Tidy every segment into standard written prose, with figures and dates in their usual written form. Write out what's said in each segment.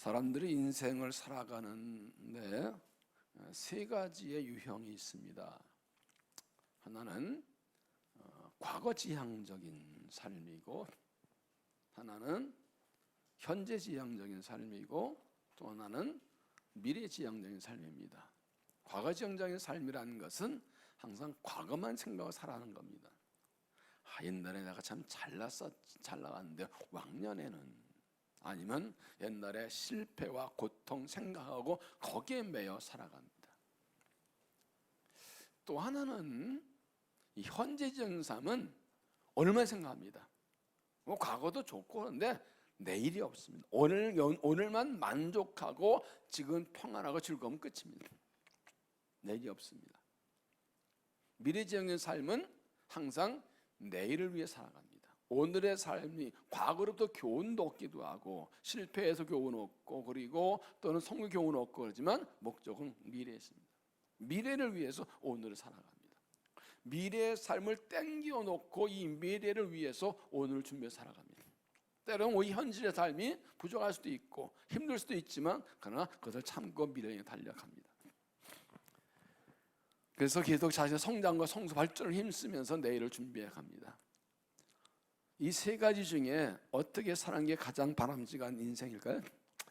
사람들이 인생을 살아가는데 세 가지의 유형이 있습니다. 하나는 과거지향적인 삶이고, 하나는 현재지향적인 삶이고, 또 하나는 미래지향적인 삶입니다. 과거지향적인 삶이라는 것은 항상 과거만 생각하고 살아가는 겁니다. 옛날에 내가 참 잘 나갔는데 왕년에는, 아니면 옛날에 실패와 고통 생각하고 거기에 매여 살아갑니다. 또 하나는 이 현재적인 삶은 오늘만 생각합니다. 과거도 좋고 그런데 내일이 없습니다. 오늘만 만족하고 지금 평안하고 즐거우면 끝입니다. 내일이 없습니다. 미래지향의 삶은 항상 내일을 위해 살아갑니다. 오늘의 삶이 과거로부터 교훈도 얻기도 하고, 실패에서 교훈 얻고, 그리고 또는 성공 교훈 얻고, 그러지만 목적은 미래에 있습니다. 미래를 위해서 오늘을 살아갑니다. 미래의 삶을 땡겨 놓고 이 미래를 위해서 오늘을 준비해 살아갑니다. 때로는 이 현실의 삶이 부족할 수도 있고 힘들 수도 있지만, 그러나 그것을 참고 미래에 달려갑니다. 그래서 계속 자신의 성장과 성수 발전을 힘쓰면서 내일을 준비해 갑니다. 이 세 가지 중에 어떻게 사는 게 가장 바람직한 인생일까요?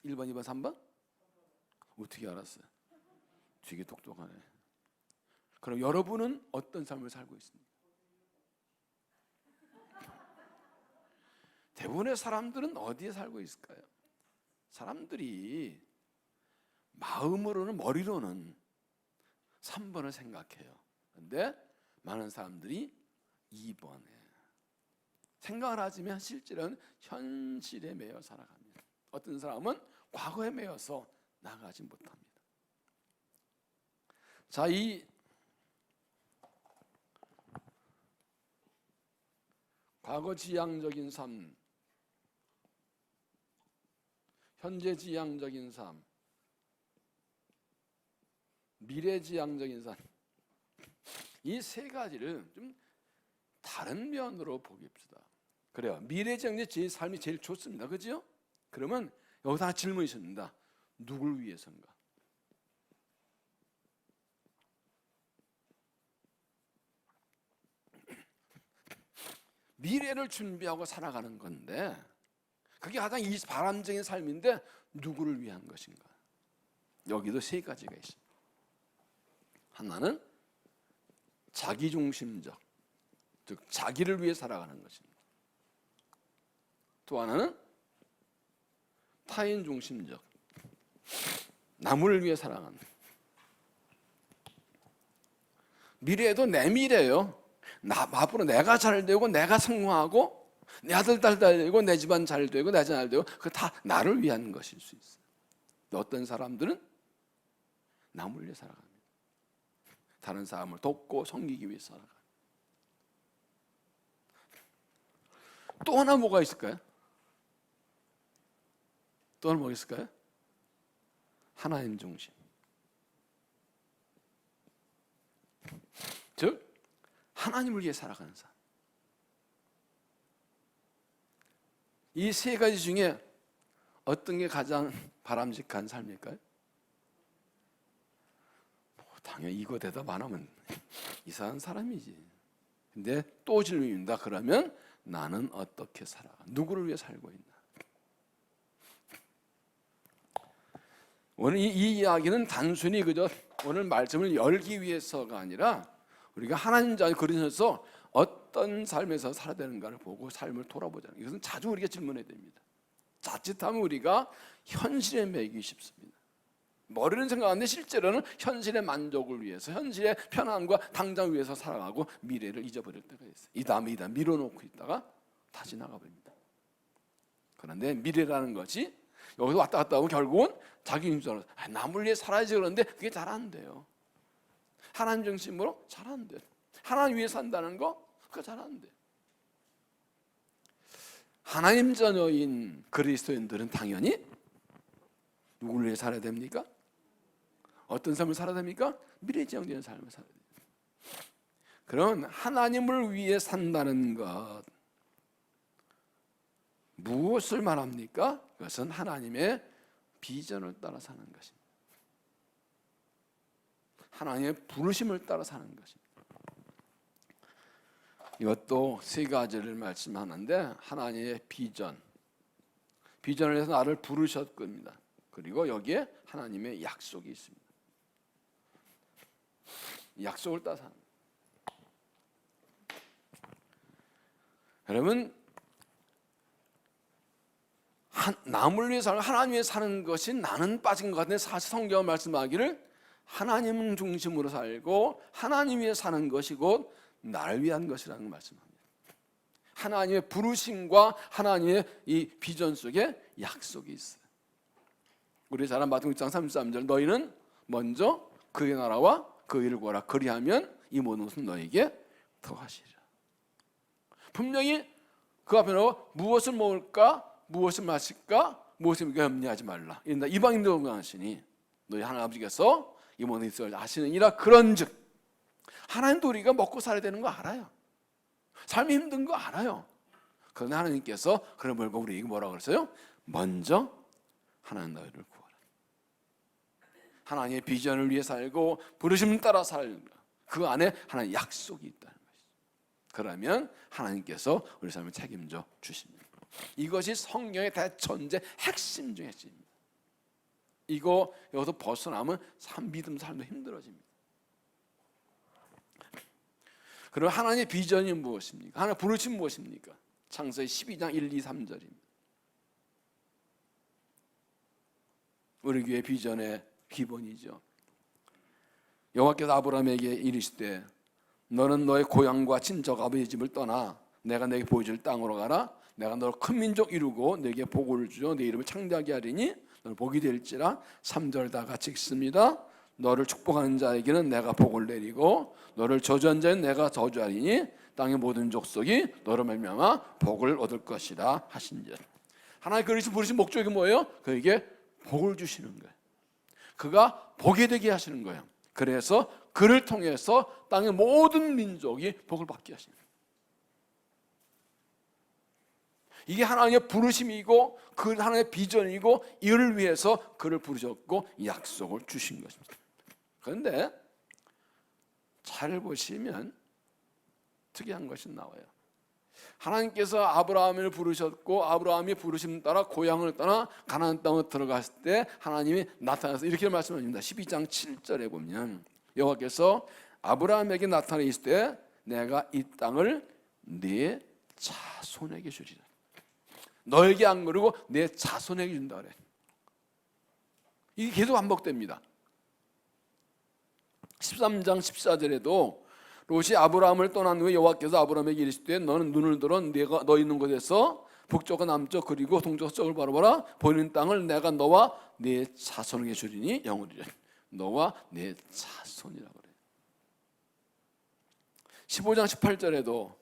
1번, 2번, 3번? 어떻게 알았어요? 되게 똑똑하네. 그럼 여러분은 어떤 삶을 살고 있습니까? 대부분의 사람들은 어디에 살고 있을까요? 사람들이 마음으로는, 머리로는 3번을 생각해요. 그런데 많은 사람들이 2번에 생각을 하지만 실제로는 현실에 매여 살아갑니다. 어떤 사람은 과거에 매여서 나가지 못합니다. 자, 이 과거지향적인 삶, 현재지향적인 삶, 미래지향적인 삶, 이 세 가지를 좀 다른 면으로 보깁시다. 그래요. 미래지향적인 제 삶이 제일 좋습니다. 그죠? 그러면 여기서 하나 질문이 있습니다. 누굴 위해서인가? 미래를 준비하고 살아가는 건데, 그게 가장 바람직한 삶인데 누구를 위한 것인가? 여기도 세 가지가 있습니다. 하나는 자기중심적, 즉 자기를 위해 살아가는 것입니다. 또 하나는 타인중심적, 남을 위해 살아가는. 미래에도 내 미래예요. 앞으로 내가 잘 되고 내가 성공하고 내 아들 딸 잘 되고 내 집안 잘 되고 내 잘 되고, 그거 다 나를 위한 것일 수 있어요. 어떤 사람들은 남을 위해 살아갑니다. 다른 사람을 돕고 섬기기 위해 살아갑니다. 또 하나 뭐가 있을까요? 또 하나 뭐가 있을까요? 하나님 중심. 즉 하나님을 위해 살아가는 삶. 이 세 가지 중에 어떤 게 가장 바람직한 삶일까요? 당연히 이거 대답 안 하면 이상한 사람이지. 근데 또 질문입니다. 그러면 나는 어떻게 살아가? 누구를 위해 살고 있나? 오늘 이 이야기는 단순히 그저 오늘 말씀을 열기 위해서가 아니라, 우리가 하나님 자녀 그리셔서 어떤 삶에서 살아야 되는가를 보고 삶을 돌아보자는, 이것은 자주 우리가 질문해야 됩니다. 자칫하면 우리가 현실에 매이기 쉽습니다. 머리는 생각하는데 실제로는 현실의 만족을 위해서, 현실의 편안함과 당장 위해서 살아가고 미래를 잊어버릴 때가 있어요. 이 다음에 밀어놓고 있다가 다시 나가버립니다. 그런데 미래라는 것이 여기서 왔다 갔다 하면 결국은 자기 중심으로 남을 위해 살아야지, 그러는데 그게 잘 안 돼요. 하나님 중심으로 잘 안 돼요. 하나님 위해 산다는 거, 그거 잘 안 돼요. 하나님 자녀인 그리스도인들은 당연히 누구를 위해 살아야 됩니까? 어떤 삶을 살아야 됩니까? 미래지향적인 삶을 살아야 됩니다. 그럼 하나님을 위해 산다는 것, 무엇을 말합니까? 그것은 하나님의 비전을 따라 사는 것입니다. 하나님의 부르심을 따라 사는 것입니다. 이것도 세 가지를 말씀하는데, 하나님의 비전을 해서 나를 부르셨습니다. 그리고 여기에 하나님의 약속이 있습니다. 약속을 따라 사는 거예요. 여러분, 남을 위해 사는, 하나님 위해 사는 것이 나는 빠진 것 같은데, 사실 성경은 말씀하기를 하나님 중심으로 살고 하나님 위해 사는 것이 곧 나를 위한 것이라는 말씀합니다. 하나님의 부르심과 하나님의 이 비전 속에 약속이 있어요. 우리 잘 아는 마태복음 6장 33절, 너희는 먼저 그의 나라와 그 일을 구하라. 그리하면 이 모든 것은 너에게 더하시리라. 분명히 그 앞에 나와 무엇을 먹을까, 무엇을 마실까, 무엇을 먹을까 염려하지 말라. 이런다. 이방인들 건강하시니 너희 하나님 아버지께서 이 모든 것을 아시느니라. 그런즉, 하나님도 우리가 먹고 살아야 되는 거 알아요. 삶이 힘든 거 알아요. 그런데 하나님께서 그런 걸 보고 우리에게 뭐라고 그랬어요? 먼저 하나님 너희를 구하라. 하나님의 비전을 위해 살고 부르심을 따라 살고, 그 안에 하나님의 약속이 있다는 것이죠. 그러면 하나님께서 우리 삶을 책임져 주십니다. 이것이 성경의 대천재 핵심 중의 핵심입니다. 이거 여기서 벗어나면 믿음 삶도 힘들어집니다. 그리고 하나님의 비전이 무엇입니까? 하나님의 부르심 무엇입니까? 창세기 12장 1, 2, 3절입니다. 우리 교회 비전의 기본이죠. 여호와께서 아브라함에게 이르시되 너는 너의 고향과 친척 아버지 집을 떠나 내가 내게 보여줄 땅으로 가라. 내가 너를 큰 민족 이루고 내게 복을 주어 내 이름을 창대하게 하리니 너는 복이 될지라. 3절 다 같이 읽습니다. 너를 축복하는 자에게는 내가 복을 내리고 너를 저주한 자는 내가 저주하리니 땅의 모든 족속이 너로 말미암아 복을 얻을 것이라 하신즉. 하나님 그리스도 부르신 목적이 뭐예요? 그에게 복을 주시는 거예요. 그가 복이 되게 하시는 거예요. 그래서 그를 통해서 땅의 모든 민족이 복을 받게 하시는 거예요. 이게 하나님의 부르심이고 그 하나님의 비전이고, 이를 위해서 그를 부르셨고 약속을 주신 것입니다. 그런데 잘 보시면 특이한 것이 나와요. 하나님께서 아브라함을 부르셨고 아브라함이 부르심 따라 고향을 떠나 가나안 땅에 들어갔을 때 하나님이 나타나서 이렇게 말씀하십니다. 12장 7절에 보면 여호와께서 아브라함에게 나타나 있을 때 내가 이 땅을 네 자손에게 주리라. 너에게 안 그러고 내 자손에게 준다 그래. 이게 계속 반복됩니다. 13장 14절에도 롯이 아브라함을 떠난 후에 여호와께서 아브라함에게 이르시되 너는 눈을 들어 내가 너 있는 곳에서 북쪽과 남쪽 그리고 동쪽 서쪽을 바라보라. 보이는 땅을 내가 너와 네 자손에게 주리니 영원이라. 너와 네 자손이라고 그래요. 15장 18절에도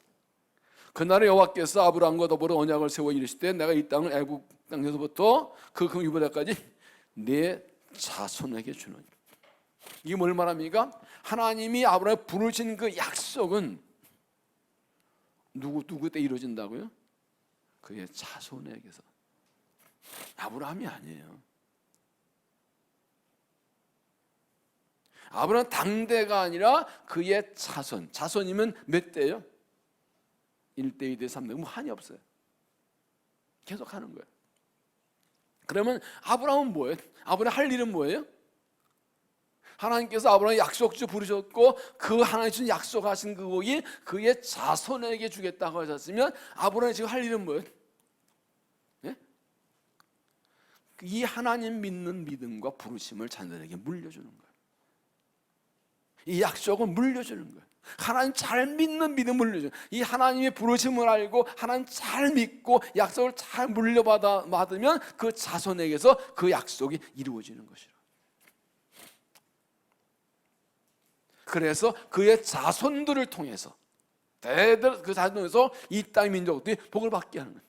그날에 여호와께서 아브라함과 더불어 언약을 세워 이르시되 내가 이 땅을 애굽 땅에서부터 그 유브라까지 네 자손에게 주노니. 이게 뭘 말합니까? 하나님이 아브라함을 부르신 그 약속은 누구 때 이루어진다고요? 그의 자손에게서. 아브라함이 아니에요. 아브라함 당대가 아니라 그의 자손. 자손이면 몇 대예요? 1대, 2대, 3대. 뭐 한이 없어요. 계속 하는 거예요. 그러면 아브라함은 뭐예요? 아브라함 할 일은 뭐예요? 하나님께서 아브라함 약속주 부르셨고 그 하나님 주신 약속하신 그곡이 그의 자손에게 주겠다고 하셨으면 아브라함이 지금 할 일은 뭐예요? 네? 이 하나님 믿는 믿음과 부르심을 자녀들에게 물려주는 거예요. 이 약속을 물려주는 거예요. 하나님 잘 믿는 믿음을 물려주는 거예요. 이 하나님의 부르심을 알고 하나님 잘 믿고 약속을 잘 물려받으면 그 자손에게서 그 약속이 이루어지는 것이라. 그래서 그의 자손들을 통해서 대들 그 자손에서 이 땅 민족들이 복을 받게 하는 거예요.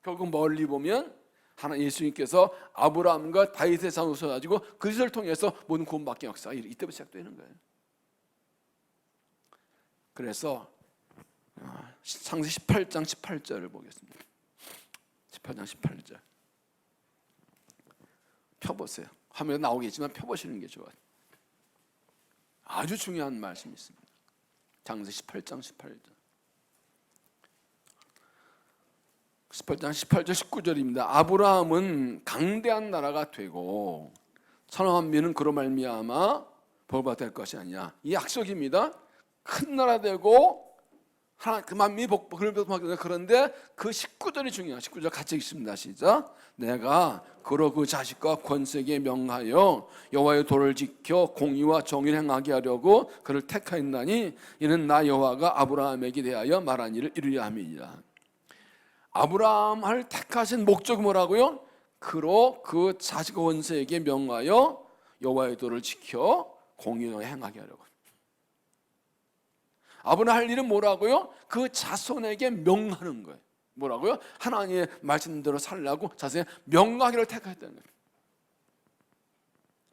결국 멀리 보면 하나님 예수님께서 아브라함과 다윗의 산 오셔가지고 그것을 통해서 모든 구원받기 역사가 이때부터 시작되는 거예요. 그래서 창세기 18장 18절을 보겠습니다. 18장 18절. 펴보세요. 화면에 나오겠지만 펴보시는 게 좋아요. 아주 중요한 말씀이 있습니다. 창세기 18장 18절 18장 18절 19절입니다. 아브라함은 강대한 나라가 되고 천한 민은 그로 말미암아 복받을 것이 아니냐. 이 약속입니다. 큰 나라 되고 하나 그 만민이 그런데 그 19절이 중요해요. 19절 같이 읽습니다. 시작. 내가 그로 그 자식과 권세에게 명하여 여호와의 도를 지켜 공의와 정의를 행하게 하려고 그를 택하였나니 이는 나 여호와가 아브라함에게 대하여 말한 일을 이루려 함이니라. 아브라함을 택하신 목적이 뭐라고요? 그로 그 자식과 권세에게 명하여 여호와의 도를 지켜 공의를 행하게 하려고. 아브라함 할 일은 뭐라고요? 그 자손에게 명하는 거예요. 뭐라고요? 하나님의 말씀대로 살라고 자손에 명하기를 택하였다는 거예요.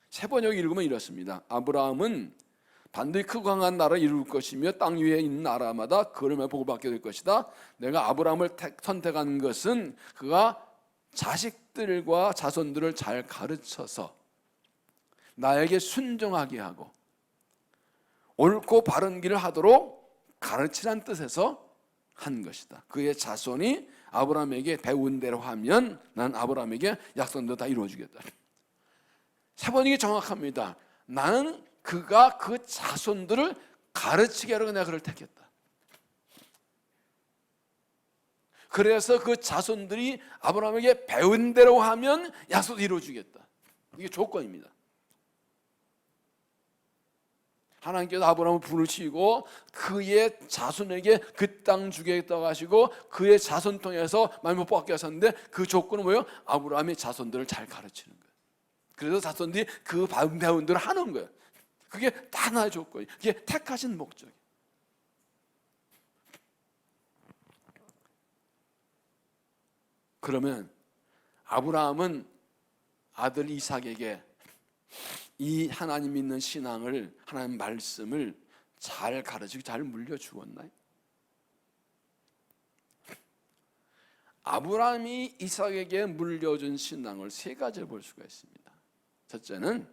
세 번역을 읽으면 이렇습니다. 아브라함은 반드시 크고 강한 나라를 이룰 것이며 땅 위에 있는 나라마다 그름에 복을 받게 될 것이다. 내가 아브라함을 선택한 것은 그가 자식들과 자손들을 잘 가르쳐서 나에게 순종하게 하고 옳고 바른 길을 하도록 가르치라는 뜻에서 한 것이다. 그의 자손이 아브라함에게 배운 대로 하면 난 아브라함에게 약속도 다 이루어주겠다. 세 번역이 정확합니다. 나는 그가 그 자손들을 가르치게 하려고 내가 그를 택했다. 그래서 그 자손들이 아브라함에게 배운 대로 하면 약속도 이루어주겠다. 이게 조건입니다. 하나님께서 아브라함을 부르시고 그의 자손에게 그 땅 주겠다고 하시고 그의 자손 통해서 만민 복받게 하셨는데 그 조건은 뭐예요? 아브라함의 자손들을 잘 가르치는 거예요. 그래서 자손들이 그 배운 대로 하는 거예요. 그게 다 하나의 조건이에요. 그게 택하신 목적이에요. 그러면 아브라함은 아들 이삭에게 이 하나님 믿는 신앙을, 하나님 말씀을 잘 가르치고 잘 물려주었나요? 아브라함이 이삭에게 물려준 신앙을 세 가지를 볼 수가 있습니다. 첫째는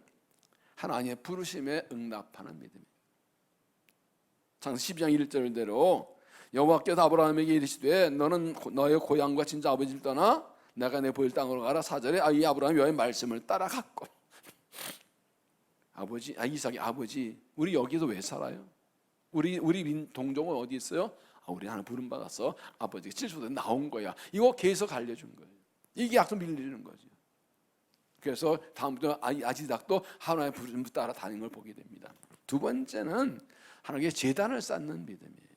하나님의 부르심에 응답하는 믿음입니다. 창세기 12장 1절대로 여호와께서 아브라함에게 이르시되 너는 너의 고향과 친자 아버지를 떠나 내가 내 보일 땅으로 가라. 4절에 이 아브라함이 여호와의 말씀을 따라갔고 이삭이 아버지 우리 여기서 왜 살아요? 우리 동족은 어디 있어요? 우리 하나 부름 받았어. 아버지가 70대 나온 거야. 이거 계속 알려준 거예요. 이게 약속 밀리는 거죠. 그래서 다음부터 이삭도 하나님의 부름을 따라 다니는 걸 보게 됩니다. 두 번째는 하나님께 제단을 쌓는 믿음이에요.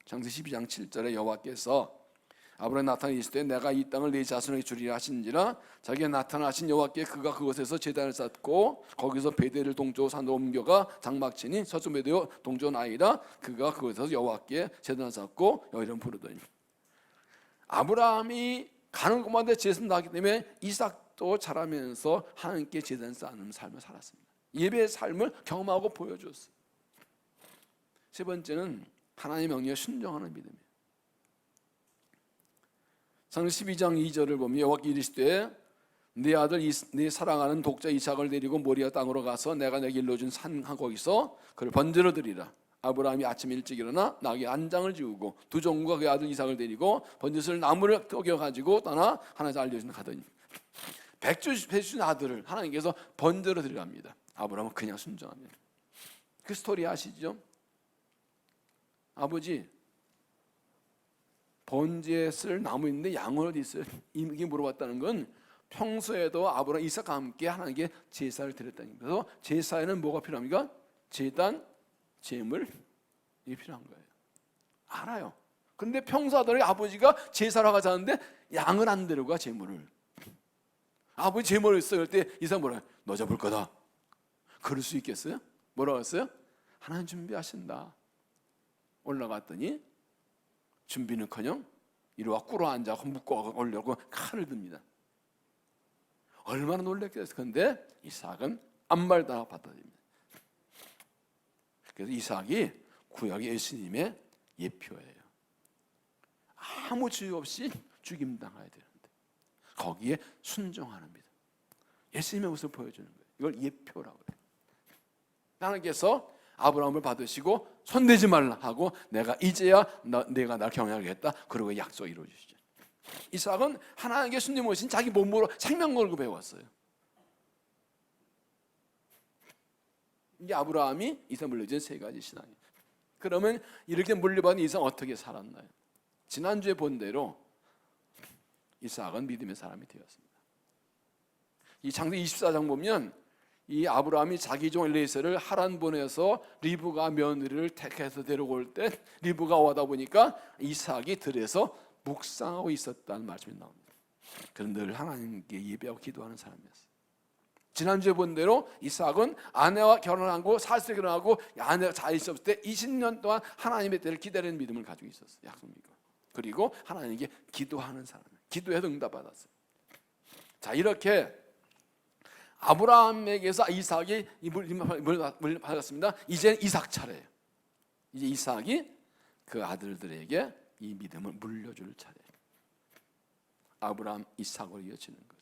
창세기 12장 7절에 여호와께서 아브라함에 나타나 이르시되 내가 이 땅을 네 자손에게 주리라 하신지라 자기가 나타나신 여호와께 그가 그곳에서 제단을 쌓고 거기서 베델을 동쪽 산으로 옮겨가 장막치니 서쪽 베델 동쪽 아이라 그가 그곳에서 여호와께 제단을 쌓고 여호와를 부르더니 아브라함이 가는 곳마다 제단 나기 때문에 이삭도 자라면서 하나님께 제단 쌓는 삶을 살았습니다. 예배의 삶을 경험하고 보여줬어요. 세 번째는 하나님의 명령에 순종하는 믿음이에요. 창세기 12장 2절을 보면 여호와께 이르시되 네 아들 네 사랑하는 독자 이삭을 데리고 모리아 땅으로 가서 내가 내게 일러준 산 거기서 그를 번제로 드리라. 아브라함이 아침 일찍 일어나 나귀 안장을 지우고 두 종과 그의 아들 이삭을 데리고 번제를 나무를 떠겨 가지고 떠나 하나님께서 알려준 가더니 백주신 아들을 하나님께서 번제로 드리랍니다. 아브라함은 그냥 순종합니다. 그 스토리 아시죠? 아버지 번제에 쓸 나무 있는데 양은 어디 있어요? 이게 물어봤다는 건 평소에도 아브라함 이삭과 함께 하나님께 제사를 드렸다는 거예요. 그래서 제사에는 뭐가 필요합니까? 제단, 제물 이게 필요한 거예요. 알아요. 그런데 평소 하더니 아버지가 제사를 하고 자는데 양을 안 데려가 제물을. 아버지 제물을 있어요. 그럴 때 이삭 뭐라 해요? 너 잡을 거다. 그럴 수 있겠어요? 뭐라고 했어요? 하나님 준비하신다. 올라갔더니 준비는커녕 이리와 꿇어 앉아서 묶어 올려고 칼을 듭니다. 얼마나 놀랐겠어요. 그런데 이삭은 아무 말도 안 하고 받아들입니다. 그래서 이삭이 구약의 예수님의 예표예요. 아무 주의 없이 죽임당해야 되는데 거기에 순종하는 믿음. 예수님의 모습을 보여주는 거예요. 이걸 예표라고 해요. 하나님께서 아브라함을 받으시고 손대지 말라 하고 내가 이제야 내가 날 경영하겠다. 그리고 약속 이루어주시죠. 이삭은 하나님께 숨겨놓으신 자기 몸으로 생명 걸고 배웠어요. 이게 아브라함이 이삭 물려준 세 가지 신앙이에요. 그러면 이렇게 물려받은 이삭 어떻게 살았나요? 지난주에 본 대로 이삭은 믿음의 사람이 되었습니다. 이 창세기 24장 보면 이 아브라함이 자기 종 엘리에셀을 하란 보내서 리브가 며느리를 택해서 데려올 때 리브가 오다 보니까 이삭이 들에서 묵상하고 있었다는 말씀이 나옵니다. 그는 늘 하나님께 예배하고 기도하는 사람이었어요. 지난주에 본 대로 이삭은 아내와 결혼하고 사실에 결혼하고 아내가 잘 있었을 때 20년 동안 하나님의 때를 기다리는 믿음을 가지고 있었어요. 약속 믿고. 그리고 하나님께 기도하는 사람, 기도해서 응답받았어요. 자, 이렇게 아브라함에게서 이삭이 물을 받았습니다. 이제는 이삭 차례예요. 이제 이삭이 그 아들들에게 이 믿음을 물려줄 차례예요. 아브라함, 이삭으로 이어지는 거죠.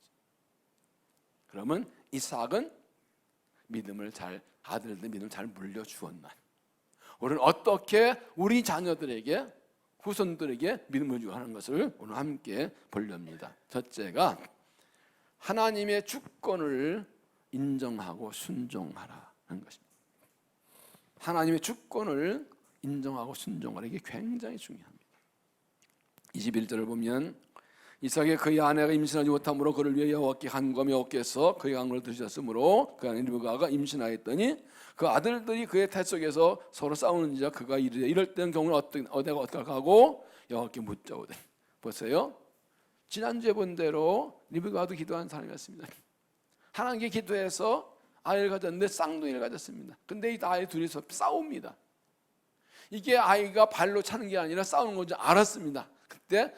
그러면 이삭은 아들들 믿음을 잘 물려주었나? 우리는 어떻게 우리 자녀들에게 후손들에게 믿음을 주고 하는 것을 오늘 함께 보렵니다. 첫째가 하나님의 주권을 인정하고 순종하라는 것입니다. 하나님의 주권을 인정하고 순종하라, 이게 굉장히 중요합니다. 21절을 보면 이삭의 그의 아내가 임신하지 못함으로 그를 위해 여호와께 간구하며 여호와께서 그의 간구를 들으셨으므로 그 아내 리브가가 임신하였더니 그 아들들이 그의 태 속에서 서로 싸우는지라 그가 이르되 이럴 때는 경우는 내가 어떻게 하고 여호와께 묻자오되. 보세요. 지난주에 본 대로 리브가도 기도한 사람이었습니다. 하나님께 기도해서 아이를 가졌는데 쌍둥이를 가졌습니다. 근데 이 아이 둘이서 싸웁니다. 이게 아이가 발로 차는 게 아니라 싸우는 건지 알았습니다. 그때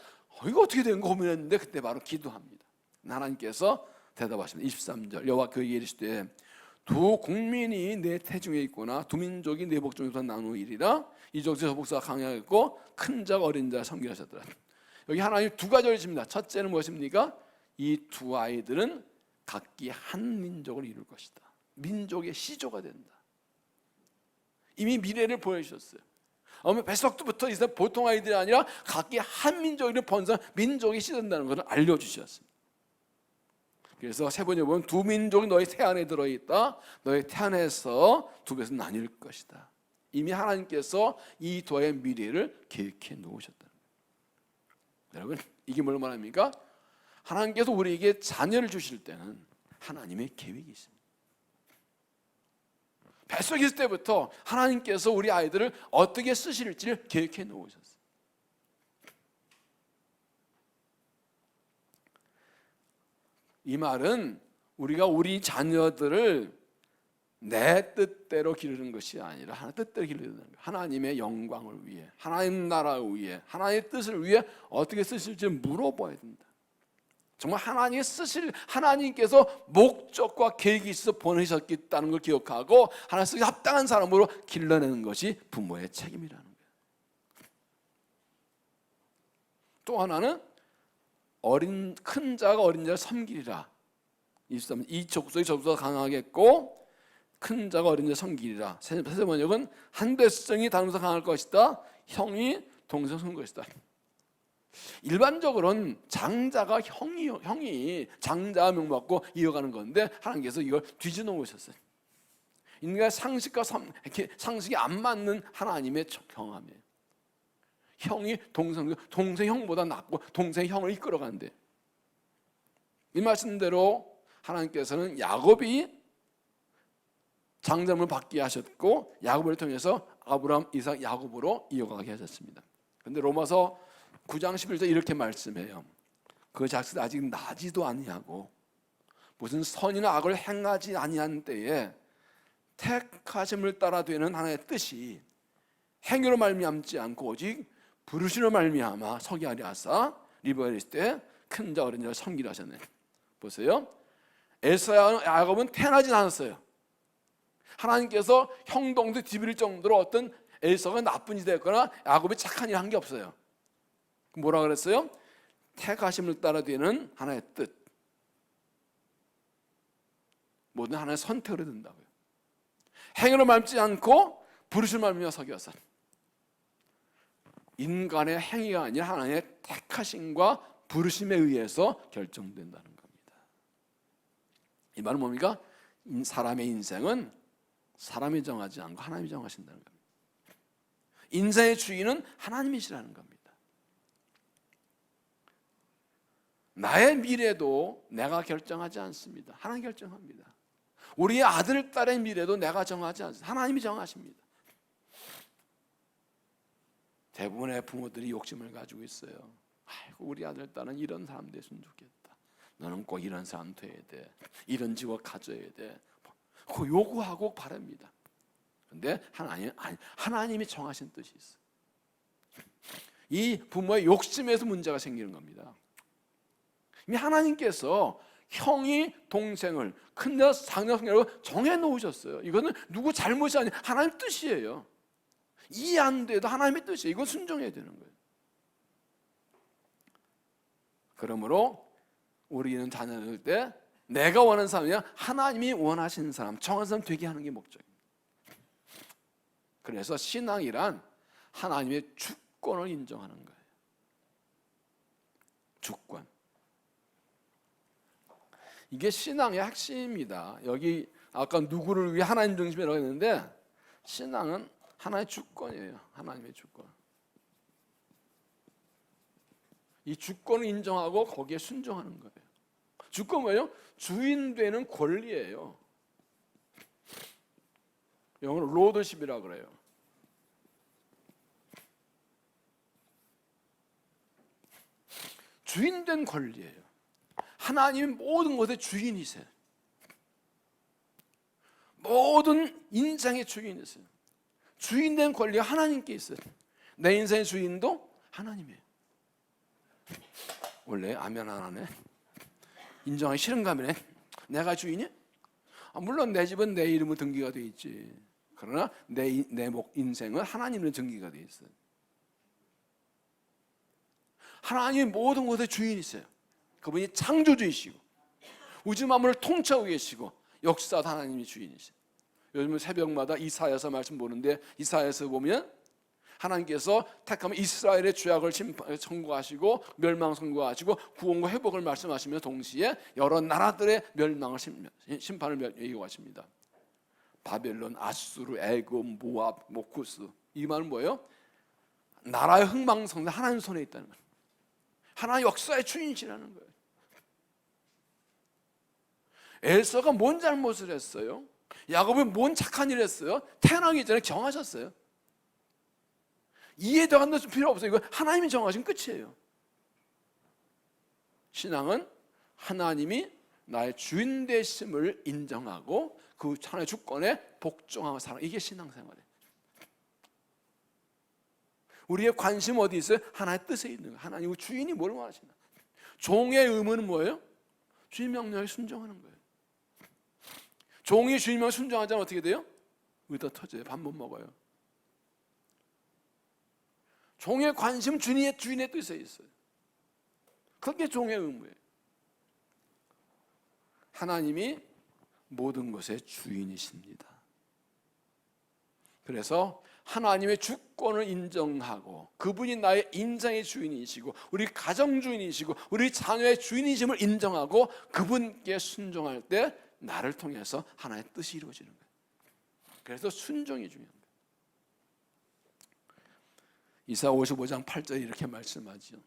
이거 어떻게 된 거 고민했는데 그때 바로 기도합니다. 하나님께서 대답하십니다. 23절 여호와 그에게 이르시되 두 국민이 내 태중에 있거나 두 민족이 내 복중에서 나누이리라. 이 족속 저 복수가 강하겠고 큰 자가 어린 자를 섬기하셨더라. 여기 하나님 두 가지를 주십니다. 첫째는 무엇입니까? 이 두 아이들은 각기 한 민족을 이룰 것이다. 민족의 시조가 된다. 이미 미래를 보여주셨어요. 어머 뱃속부터 이제 보통 아이들이 아니라 각기 한 민족을 번성 민족이 시된다는 것을 알려주셨습니다. 그래서 세 번째 보면 두 민족이 너희 태 안에 들어있다. 너희 태 안에서 두 배에서 나뉠 것이다. 이미 하나님께서 이 도의 미래를 계획해 놓으셨다는 거예요. 여러분 이게 뭘 말합니까? 하나님께서 우리에게 자녀를 주실 때는 하나님의 계획이 있습니다. 뱃속에 있을 때부터 하나님께서 우리 아이들을 어떻게 쓰실지를 계획해 놓으셨어요. 이 말은 우리가 우리 자녀들을 내 뜻대로 기르는 것이 아니라 하나님 뜻대로 기르는 거예요. 하나님의 영광을 위해, 하나님 나라를 위해, 하나님의 뜻을 위해 어떻게 쓰실지 물어봐야 된다. 정말 하나님께서 목적과 계획이 있어 보내셨다는 걸 기억하고 하나님 쓰기 합당한 사람으로 길러내는 것이 부모의 책임이라는 거예요. 또 하나는 큰 자가 어린 자를 섬기리라. 23절 이 족속이 저보다 강하겠고 큰 자가 어린 자를 섬기리라. 세 번역은 한 백성이 다른 것보다 강할 것이다. 형이 동생을 섬길 것이다. 일반적으로는 장자가 형이 장자 명받고 이어가는 건데 하나님께서 이걸 뒤집어 놓으셨어요. 인간의 상식이 안 맞는 하나님의 경험이에요. 형이 동생 형보다 낫고 동생 형을 이끌어가는데 이 말씀대로 하나님께서는 야곱이 장자를 받게 하셨고 야곱을 통해서 아브라함, 이삭, 야곱으로 이어가게 하셨습니다. 그런데 로마서 9장 11절 이렇게 말씀해요. 그 자식이 아직 나지도 아니하고 무슨 선이나 악을 행하지 아니한 때에 택하심을 따라 되는 하나님의 뜻이 행위로 말미암지 않고 오직 부르심으로 말미암아 서게 하려 하사 리브가 있을 때 큰 자 어린 자를 섬기라 하셨네. 보세요. 에사와 야곱은 태어나지 않았어요. 하나님께서 형동도 뒤빌 정도로 어떤 에사가 나쁜 짓을 했거나 야곱이 착한 일 한 게 없어요. 뭐라 그랬어요? 택하심을 따라 되는 하나의 뜻. 모든 하나의 선택으로 된다고요. 행위로 밟지 않고 부르심을 말미암아 서게 하사. 인간의 행위가 아니라 하나님의 택하심과 부르심에 의해서 결정된다는 겁니다. 이 말은 뭡니까? 사람의 인생은 사람이 정하지 않고 하나님이 정하신다는 겁니다. 인생의 주인은 하나님이시라는 겁니다. 나의 미래도 내가 결정하지 않습니다. 하나님 결정합니다. 우리의 아들, 딸의 미래도 내가 정하지 않습니다. 하나님이 정하십니다. 대부분의 부모들이 욕심을 가지고 있어요. 아이고, 우리 아들, 딸은 이런 사람 됐으면 좋겠다. 너는 꼭 이런 사람 돼야 돼. 이런 직업 가져야 돼. 그 요구하고 바랍니다. 그런데 하나님이 정하신 뜻이 있어요. 이 부모의 욕심에서 문제가 생기는 겁니다. 이미 하나님께서 형이 동생을 큰자 장녀를 정해놓으셨어요. 이거는 누구 잘못이 아니라 하나님 뜻이에요. 이해 안 돼도 하나님의 뜻이에요. 이건 순종해야 되는 거예요. 그러므로 우리는 자녀들 때 내가 원하는 사람이 아니라 하나님이 원하시는 사람, 정한 사람 되게 하는 게 목적입니다. 그래서 신앙이란 하나님의 주권을 인정하는 거예요. 주권. 이게 신앙의 핵심입니다. 여기 아까 누구를 위해 하나님 중심이라고 했는데 신앙은 하나의 주권이에요. 하나님의 주권. 이 주권을 인정하고 거기에 순종하는 거예요. 주권 뭐예요? 주인 되는 권리예요. 영어로 로더십이라고 그래요. 주인 된 권리예요. 하나님이 모든 것의 주인이세요. 모든 인생의 주인이세요. 주인 된 권리가 하나님께 있어요. 내 인생의 주인도 하나님이에요. 원래 아멘 안 하네. 인정하기 싫은가 하면 내가 주인이야? 물론 내 집은 내 이름으로 등기가 돼 있지. 그러나 내 인생은 하나님으로 등기가 돼 있어요. 하나님이 모든 것의 주인이세요. 그분이 창조주이시고 우주 만물을 통치하고 계시고 역사도 하나님이 주인이세요. 요즘은 새벽마다 이사야서 말씀 보는데 이사야서 보면 하나님께서 택하면 이스라엘의 죄악을 청구하시고 멸망 선고하시고 구원과 회복을 말씀하시며 동시에 여러 나라들의 멸망을 심판을 예고하십니다. 바벨론, 아수르, 애굽, 모압, 모쿠스. 이 말은 뭐예요? 나라의 흥망성쇠 하나님 손에 있다는 거예요. 하나님 역사의 주인이시라는 거예요. 엘사가 뭔 잘못을 했어요? 야곱이 뭔 착한 일을 했어요? 태어나기 전에 정하셨어요. 이해도 안 돼서 필요 없어요. 이거 하나님이 정하신 끝이에요. 신앙은 하나님이 나의 주인 되심을 인정하고 그 하나님의 주권에 복종하고 살아. 이게 신앙생활이에요. 우리의 관심 어디 있어요? 하나의 뜻에 있는 거예요. 하나님 주인이 뭘 원하시나? 종의 의무는 뭐예요? 주인 명령에 순종하는 거예요. 종이 주인 명령에 순종하지 않으면 어떻게 돼요? 의도 터져요. 밥 못 먹어요. 종의 관심 주인의 뜻에 있어요. 그게 종의 의무예요. 하나님이 모든 것의 주인이십니다. 그래서 하나님의 주권을 인정하고 그분이 나의 인생의 주인이시고 우리 가정 주인이시고 우리 자녀의 주인이심을 인정하고 그분께 순종할 때 나를 통해서 하나의 뜻이 이루어지는 거예요. 그래서 순종이 중요한 거예요. 이사야 55장 8절에 이렇게 말씀하죠.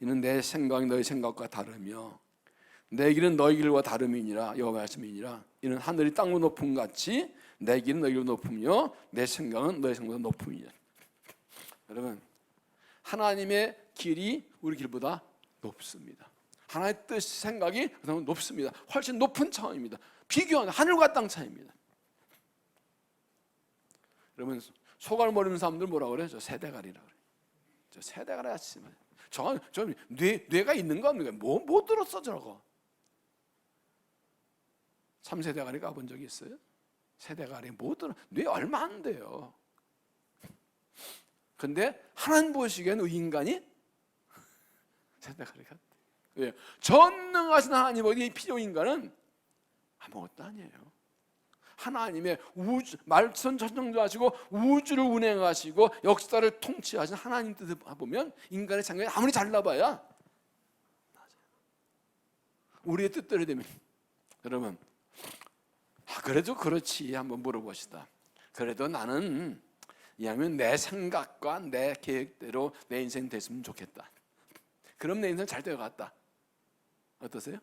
이는 내 생각이 너희 생각과 다르며 내 길은 너희 길과 다름이니라. 여호와 말씀이니라. 이는 하늘이 땅보다 높음 같이 내 길은 너희 길보다 높으며 내 생각은 너희 생각보다 높음이니라. 여러분, 하나님의 길이 우리 길보다 높습니다. 하나님의 뜻, 생각이 높습니다. 훨씬 높은 차원입니다. 비교하는 하늘과 땅 차이입니다. 여러분, 소갈 모르는 사람들 뭐라 그래요? 저 세대가리라 그래요. 저 세대가리 아시면 저 뇌가 있는 거 없는 거 뭐 들었어 저거? 3세대가리 가본 적이 있어요? 세대가리 뭐 들어? 뇌 얼마 안 돼요. 근데 하나님 보시기에는 인간이 세대가리 같아. 왜? 전능하신 하나님 어디 필요 인간은 아무것도 아니에요. 하나님의 말씀 전정하시고 우주를 운행하시고 역사를 통치하신 하나님 뜻을 보면 인간의 창조가 아무리 잘나봐야 우리의 뜻대로 되면, 여러분, 그래도 그렇지 한번 물어봅시다. 그래도 나는 왜냐하면 내 생각과 내 계획대로 내 인생 됐으면 좋겠다. 그럼 내 인생 잘 되어갔다. 어떠세요?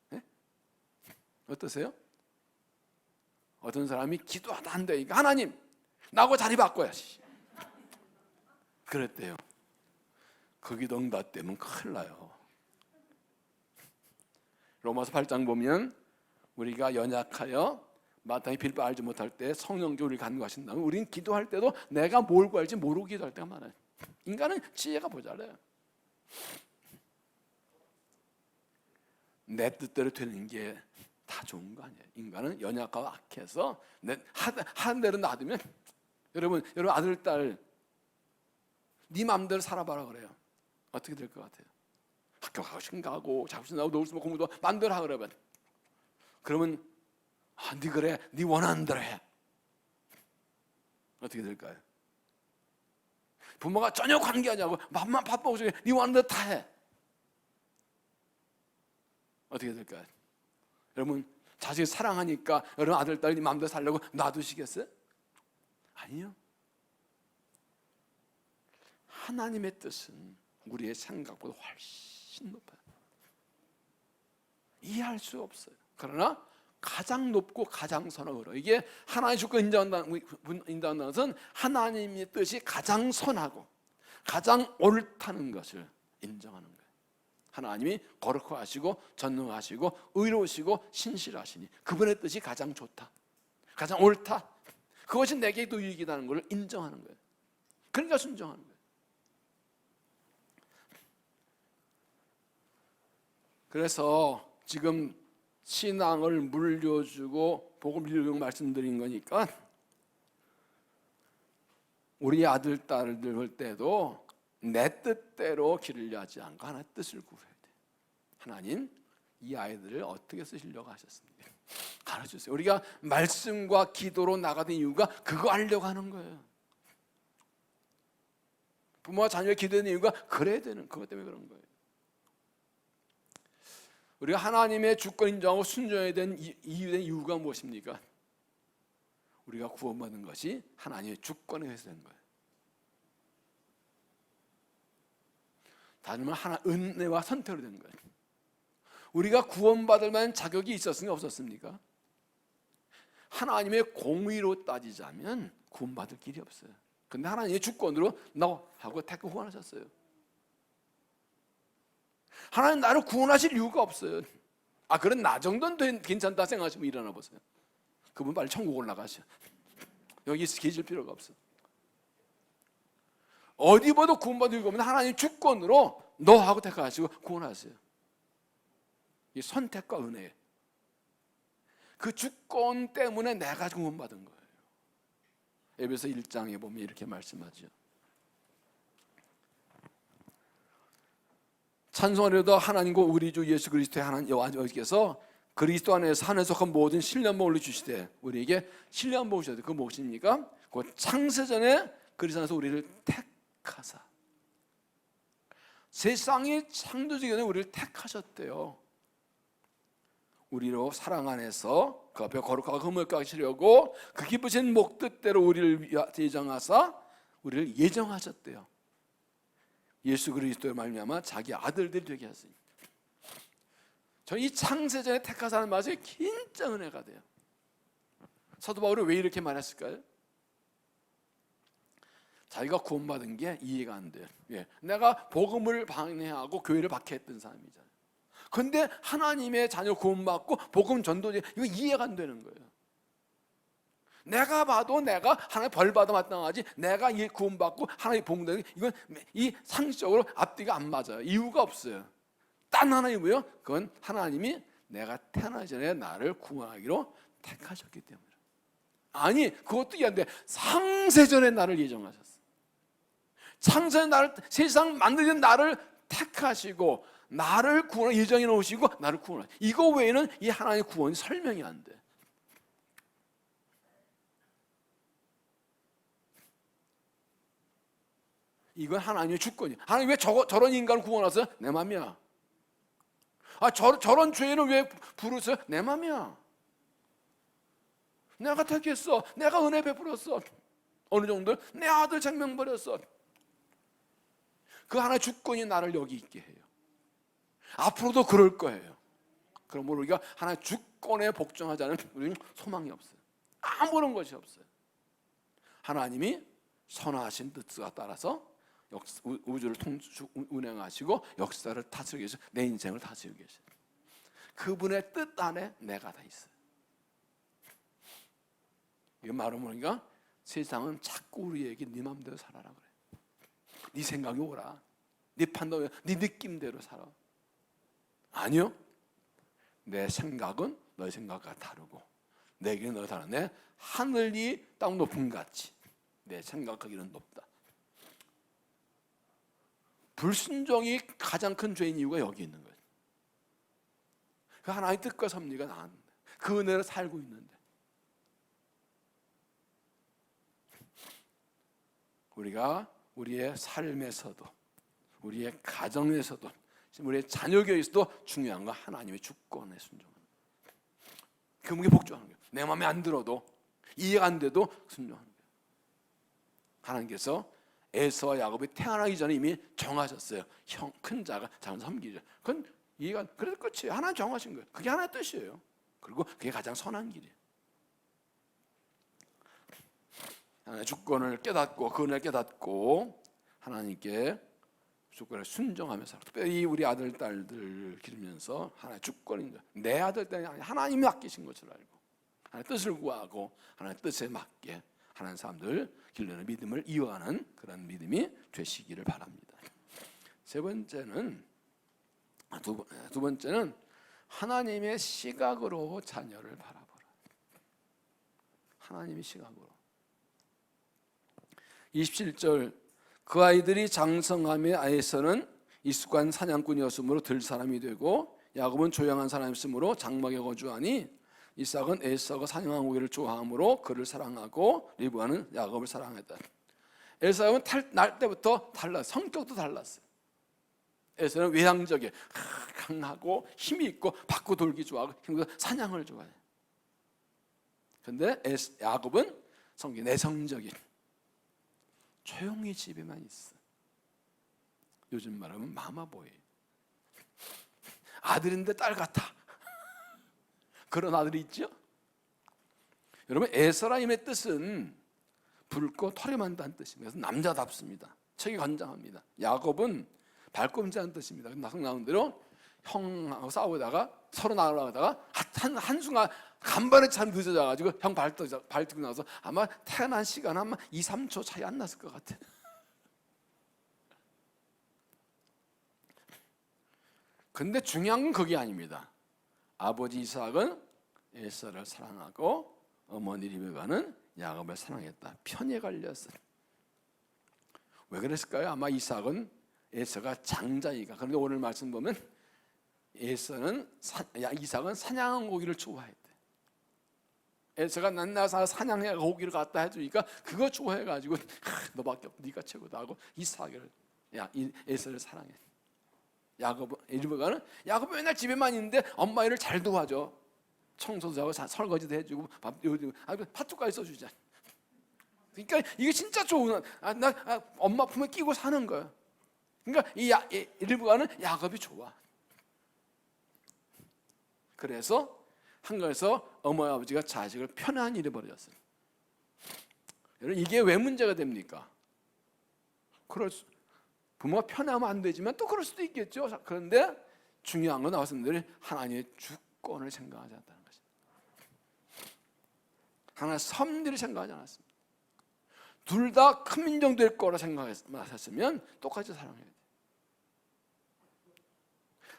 네? 어떠세요? 어떤 사람이 기도하다 안 되니까 하나님 나하고 자리 바꿔야지 그랬대요. 그 기도 응답되면 큰일 나요. 로마서 8장 보면 우리가 연약하여 마땅히 빌 바 알지 못할 때 성령께 우리를 간구하신다면 우리는 기도할 때도 내가 뭘 구할지 모르고 기도할 때가 많아요. 인간은 지혜가 모자라요. 내 뜻대로 되는 게 다 좋은 거 아니에요. 인간은 연약하고 악해서 하는 대로 놔두면, 여러분 아들 딸 네 마음대로 살아봐라 그래요. 어떻게 될 것 같아요? 학교 가고 싶은 가고 자고 싶은 나고 놀 수 있고 공부도 마음대로 하라 그러면 네 그래 네 원하는 대로 해. 어떻게 될까요? 부모가 전혀 관계하냐고 맘만 바빠고 네 원하는 대로 다 해. 어떻게 될까요? 여러분 자식 사랑하니까 여러분 아들 딸이 마음대로 살려고 놔두시겠어요? 아니요. 하나님의 뜻은 우리의 생각보다 훨씬 높아요. 이해할 수 없어요. 그러나 가장 높고 가장 선하고, 이게 하나님의 주권 인정한다는 것은 하나님의 뜻이 가장 선하고 가장 옳다는 것을 인정하는 거예요. 하나님이 거룩하시고 전능하시고 의로우시고 신실하시니 그분의 뜻이 가장 좋다, 가장 옳다, 그것이 내게도 유익이라는 것을 인정하는 거예요. 그러니까 순종하는 거예요. 그래서 지금 신앙을 물려주고 복을 빌려주고 말씀드린 거니까 우리 아들 딸들 볼 때도 내 뜻대로 길을 하지 않고 하나의 뜻을 구해야 돼. 하나님 이 아이들을 어떻게 쓰시려고 하셨습니까? 가르쳐주세요. 우리가 말씀과 기도로 나가는 이유가 그거 하려고 하는 거예요. 부모와 자녀의 기도하는 이유가 그래야 되는, 그것 때문에 그런 거예요. 우리가 하나님의 주권 인정하고 순종해야 되는 이유가 무엇입니까? 우리가 구원받는 것이 하나님의 주권에 의해서 된 거예요. 다시 말하면 하나 은혜와 선택으로 된 거예요. 우리가 구원받을 만한 자격이 있었습니까? 없었습니까? 하나님의 공의로 따지자면 구원받을 길이 없어요. 근데 하나님의 주권으로 너 하고 택하고 구원하셨어요. 하나님 나를 구원하실 이유가 없어요. 그런 나 정도는 괜찮다 생각하시면 일어나 보세요. 그분 빨리 천국 올라가셔. 여기 계실 필요가 없어. 어디 봐도 구원받을 이유가 없는 하나님 주권으로 너 하고 택하시고 구원하세요. 이 선택과 은혜, 그 주권 때문에 내가 구원받은 거예요. 에베소 1장에 보면 이렇게 말씀하죠. 찬송하려도 하나님과 우리 주 예수 그리스도의 하나님 여호와께서 그리스도 안에서 하늘에 속한 모든 신령복을 주시되 우리에게 신령복을 주셨대. 그거 무엇입니까? 그 창세전에 그리스도 안에서 우리를 택하사, 세상이 창조되기 전에 우리를 택하셨대요. 우리로 사랑 안에서 그 앞에 거룩하고 흠없게 하시려고 그 기쁘신 목뜻대로 우리를 예정하사 우리를 예정하셨대요. 예수 그리스도의 말미암아 자기 아들들이 되게 하시니. 저이 창세전에 택하사는 말이 진짜 은혜가 돼요. 사도 바울이 왜 이렇게 말했을까요? 자기가 구원받은 게 이해가 안 돼요. 내가 복음을 방해하고 교회를 박해했던 사람이잖아요. 그런데 하나님의 자녀 구원받고 복음 전도지, 이거 이해가 안 되는 거예요. 내가 봐도 내가 하나님 벌 받아 마땅하지, 내가 이 구원받고 하나님 복음되는, 이건 이 상식적으로 앞뒤가 안 맞아요. 이유가 없어요. 딴 하나님이 뭐예요? 그건 하나님이 내가 태어나기 전에 나를 구원하기로 택하셨기 때문에. 아니, 그것도 이해한데 상세전에 나를 예정하셨어. 창세전에 나를, 세상 만들기 전에 나를 택하시고 나를 구원할 예정해 놓으시고 나를 구원할, 이거 외에는 이 하나님의 구원이 설명이 안 돼. 이건 하나님의 주권이야. 하나님 왜 저런 인간을 구원하세요? 내 맘이야. 저런 죄인을 왜 부르세요? 내 맘이야. 내가 택했어. 내가 은혜 베풀었어. 어느 정도? 내 아들 생명 버렸어. 그 하나의 주권이 나를 여기 있게 해요. 앞으로도 그럴 거예요. 그럼 우리가 하나의 주권에 복종하지 않으면 우리는 소망이 없어요. 아무런 것이 없어요. 하나님이 선하신 뜻과 따라서 우주를 운행하시고 역사를 다스리고 계셔. 내 인생을 다스리고 계셔. 그분의 뜻 안에 내가 다 있어요. 이게 말하면 뭐니까 세상은 자꾸 우리에게 네 맘대로 살아라 그래. 네 생각이 오라. 네 판단, 네 느낌대로 살아. 아니요. 내 생각은 너의 생각과 다르고 내게 너가 다르네. 하늘이 땅 높음 같이 내 생각하기는 높다. 불순종이 가장 큰 죄인 이유가 여기 있는 거예요. 그 하나의 뜻과 섭리가 나왔는데 그 은혜를 살고 있는데 우리가 우리의 삶에서도 우리의 가정에서도 우리의 자녀 교회에서도 중요한 건 하나님의 주권에 순종하는 거예요. 그분께 복종하는 거예요. 내 마음에 안 들어도 이해가 안 돼도 순종하는 거예요. 하나님께서 에서와 야곱이 태어나기 전에 이미 정하셨어요. 큰 자가 작은 섬기죠. 그건 이해가, 그래서 끝이에요. 하나님 정하신 거예요. 그게 하나의 뜻이에요. 그리고 그게 가장 선한 길이에요. 하나님의 주권을 깨닫고 그 은혜를 깨닫고 하나님께 주권에 순종하면서 특별히 우리 아들 딸들 기르면서 하나의 주권인 내 아들 딸이 아니 하나님이 맡기신 것을 알고 하나님의 뜻을 구하고 하나님의 뜻에 맞게 하는 사람들 길러는 믿음을 이어가는 그런 믿음이 되시기를 바랍니다. 세 번째는 두 번째는 하나님의 시각으로 자녀를 바라보라. 하나님의 시각으로. 27절 그 아이들이 장성함에 에서는 익숙한 사냥꾼이었으므로 들 사람이 되고 야곱은 조용한 사람이었으므로 장막에 거주하니 이삭은 에서가 사냥한 고기를 좋아하므로 그를 사랑하고 리브가는 야곱을 사랑했다. 에서는 날 때부터 성격도 달랐어요. 에서는 외향적이에요. 강하고 힘이 있고 받고 돌기 좋아하고 사냥을 좋아해요. 그런데 야곱은 성격 내성적인 조용히 집에만 있어. 요즘 말하면 마마보이. 아들인데 딸 같아. 그런 아들이 있죠. 여러분 에서라임의 뜻은 붉고 털에만다는 뜻입니다. 그래서 남자답습니다. 책이 관장합니다. 야곱은 발꿈치라는 뜻입니다. 나온 대로 형하고 싸우다가 서로 나가다가 한순간 간발의 참 늦어져가지고 형 발뜨고 나서 아마 태어난 시간 아마 2, 3초 차이 안 났을 것 같아. 근데 중요한 건 그게 아닙니다. 아버지 이삭은 에서를 사랑하고 어머니 리브가는 야곱을 사랑했다. 편에 걸렸어요. 왜 그랬을까요? 아마 이삭은 에서가 장자이가. 그런데 오늘 말씀 보면 이삭은 사냥한 고기를 좋아했대. 에서가 낱낱이 사냥해 고기를 갖다 해주니까 그거 좋아해가지고 너밖에 없어, 네가 최고다 하고 이삭을 에서를 사랑해. 리브가는 야곱이 맨날 집에만 있는데 엄마 일을 잘 도와줘. 청소도 하고 설거지도 해주고 팥죽까지 써주잖아. 그러니까 이게 진짜 좋은 엄마 품에 끼고 사는 거야. 그러니까 리브가는 야곱이 좋아. 그래서 한가에서 어머니 아버지가 자식을 편안히 잃어버렸어요. 여러분 이게 왜 문제가 됩니까? 부모가 편하면 안 되지만 또 그럴 수도 있겠죠. 그런데 중요한 건 말씀드린 하나님의 주권을 생각하지 않았다는 것입니다. 하나님의 섭리를 생각하지 않았습니다. 둘 다 큰 민족 될 거라 생각했으면 똑같이 사랑해야 돼요.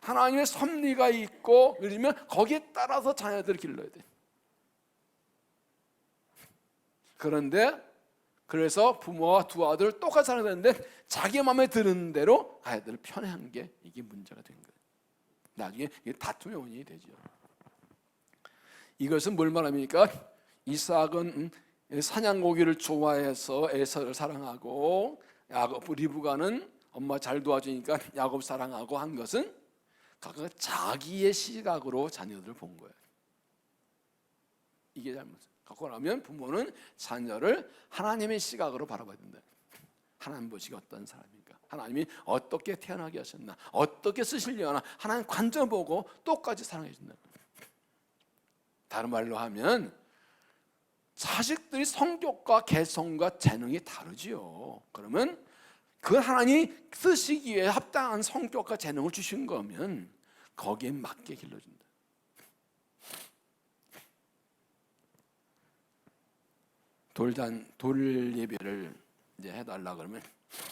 하나님의 섭리가 있고 그러면 거기에 따라서 자녀들을 길러야 돼요. 그런데 그래서 부모와 두 아들을 똑같이 살아야 되는데 자기 마음에 드는 대로 아이들을 편애한 게 이게 문제가 된 거예요. 나중에 이게 다툼의 원인이 되죠. 이것은 뭘 말합니까? 이삭은 사냥고기를 좋아해서 에서를 사랑하고, 리브가는 엄마 잘 도와주니까 야곱 사랑하고 한 것은 각각 자기의 시각으로 자녀들을 본 거예요. 이게 잘못이에요. 갖고 나면 부모는 자녀를 하나님의 시각으로 바라봐야 된다. 하나님 보시기 어떤 사람인가? 하나님이 어떻게 태어나게 하셨나? 어떻게 쓰시려나? 하나님 관점 보고 똑같이 사랑해 준다. 다른 말로 하면 자식들이 성격과 개성과 재능이 다르지요. 그러면 그 하나님이 쓰시기에 합당한 성격과 재능을 주신 거면 거기에 맞게 길러준다. 돌 예배를 이제 해달라 그러면,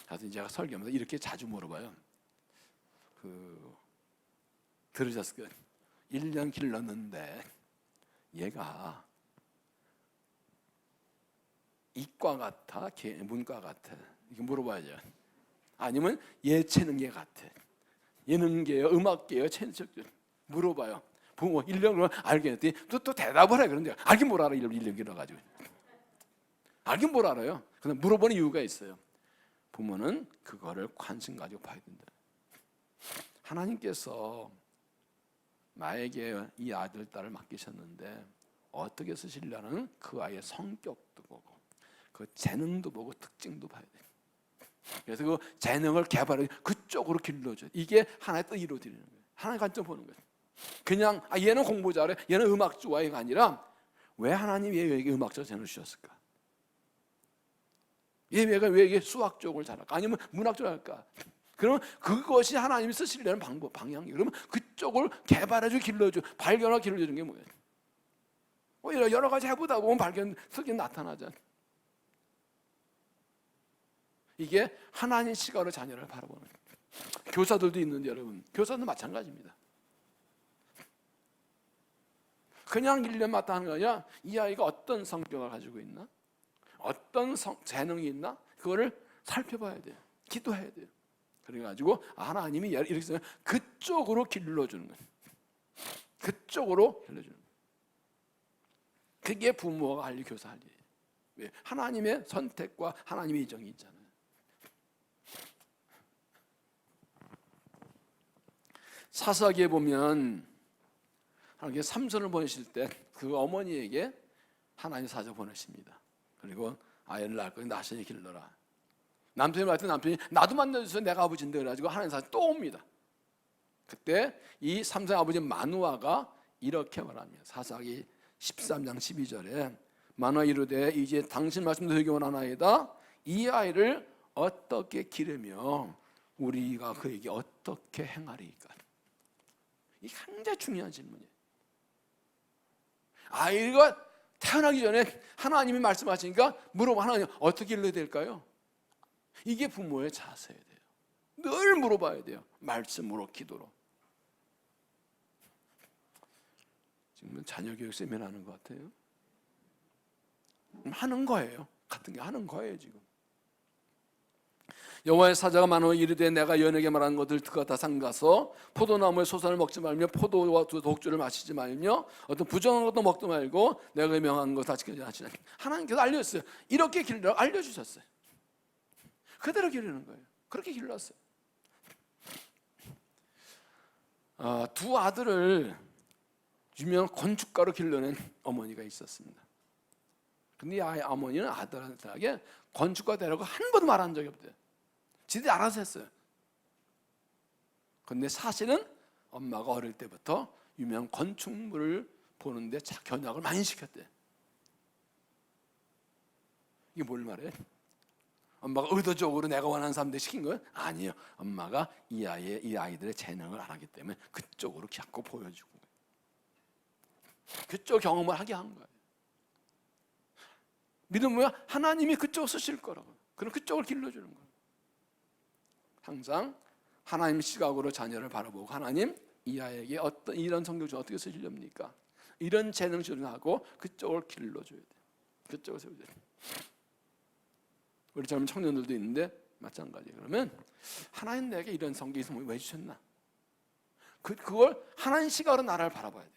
하여튼 제가 설교하면서 이렇게 자주 물어봐요. 들으셨을 거예요. 1년 길렀는데 얘가 이과 같아, 문과 같아? 이렇게 물어봐야죠. 아니면 얘 재능계 같아, 예능계요, 음악계요, 체능적 물어봐요. 부모 1년으로 알겠더니 또 대답을 해. 그런데 알긴 뭘 알아. 1년 길러가지고 알긴 뭘 알아요. 그냥 물어보는 이유가 있어요. 부모는 그거를 관심 가지고 봐야 된다. 하나님께서 나에게 이 아들, 딸을 맡기셨는데 어떻게 쓰시려는 그 아이의 성격도 보고 그 재능도 보고 특징도 봐야 돼요. 그래서 그 재능을 개발해 그쪽으로 길러줘요. 이게 하나의 뜻으로 드리는 거예요. 하나의 관점 보는 거예요. 그냥 얘는 공부 잘해, 얘는 음악 좋아해가 아니라 왜 하나님이 얘에게 음악적 재능을 주셨을까? 얘가 왜 이게 수학 쪽을 잘할까? 아니면 문학 쪽을 할까? 그러면 그것이 하나님이 쓰시려는 방법, 방향이에요. 그러면 그쪽을 개발해주고 길러줘, 발견하고 길러주는 게 뭐예요? 여러 가지 해보다 보면 발견, 특이 나타나잖아요. 이게 하나님 시각으로 자녀를 바라보는 거예요. 교사들도 있는데 여러분, 교사도 마찬가지입니다. 그냥 1년 맡아 하는 거 아니라 이 아이가 어떤 성격을 가지고 있나? 어떤 재능이 있나? 그거를 살펴봐야 돼요. 기도해야 돼요. 그래가지고 하나님이 이렇게 쓰면 그쪽으로 길러주는 거예요. 그쪽으로 길러주는 거예요. 그게 부모가 할 일, 교사 할 일이에요. 왜? 하나님의 선택과 하나님의 이정이 있잖아요. 사사기에 보면 하나님께 삼손을 보내실 때 그 어머니에게 하나님 사자 보내십니다. 그리고 아이를 낳을 거니 나신이 길러라. 남편이 말했더니 남편이 나도 만나주세요, 내가 아버지인데. 그래가지고 하나님 사자 또 옵니다. 그때 이 삼손의 아버지 마누아가 이렇게 말합니다. 사사기 13장 12절에 마누아 이르되 이제 당신 말씀도 되기 원하나이다. 이 아이를 어떻게 기르며 우리가 그에게 어떻게 행하리까? 이게 굉장히 중요한 질문이에요. 아이가 태어나기 전에 하나님이 말씀하시니까 물어봐. 하나님 어떻게 길러야 될까요? 이게 부모의 자세예요. 늘 물어봐야 돼요. 말씀으로, 기도로. 지금 자녀 교육 세미나 하는 것 같아요. 하는 거예요. 같은 게 하는 거예요 지금. 여호와의 사자가 마누아 이르되 내가 여인에게 말한 것들 그가 다 삼가서 포도나무의 소산을 먹지 말며 포도와 독주를 마시지 말며 어떤 부정한 것도 먹지 말고 내가 명한 것 다 지키지 않으시라. 하나님께서 알려줬어요. 이렇게 길러 알려주셨어요. 그대로 기르는 거예요. 그렇게 길렀어요. 두 아들을 유명한 건축가로 길러낸 어머니가 있었습니다. 근데 이 어머니는 아들한테 건축가 되라고 한 번도 말한 적이 없대요. 지들이 알아서 했어요. 근데 사실은 엄마가 어릴 때부터 유명한 건축물을 보는데 견학을 많이 시켰대. 이게 뭘 말해? 엄마가 의도적으로 내가 원하는 사람들 시킨 거예요? 아니에요. 엄마가 이 아이들의 재능을 알았기 때문에 그쪽으로 자꾸 보여주고 그쪽 경험을 하게 한 거예요. 믿음은 뭐야? 하나님이 그쪽을 쓰실 거라고. 그럼 그쪽을 길러주는 거예요. 항상 하나님 시각으로 자녀를 바라보고 하나님 이 아이에게 어떤 이런 성격 중 어떻게 쓰시렵니까? 이런 재능 주하고 그쪽을 길러줘야 돼. 그쪽을 세워줘야 돼. 우리 젊은 청년들도 있는데 마찬가지. 그러면 하나님 내게 이런 성격이 있으면 왜 주셨나? 그걸 하나님 시각으로 나라를 바라봐야 돼.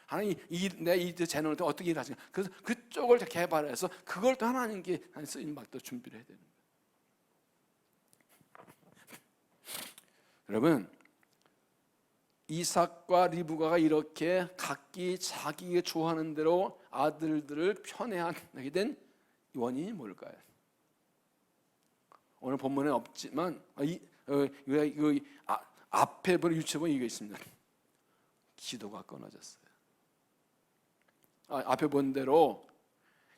하나님 이 재능을 또 어떻게 일하시냐. 그래서 그쪽을 개발해서 그걸 또 하나님께 쓰임 받도 준비를 해야 되는 거예요. 여러분, 이삭과 리브가가 이렇게 각기 자기가 좋아하는 대로 아들들을 편애하게 된 원인이 뭘까요? 오늘 본문에 없지만 앞에 본 유치본 이게 있습니다. 기도가 끊어졌어요. 앞에 본 대로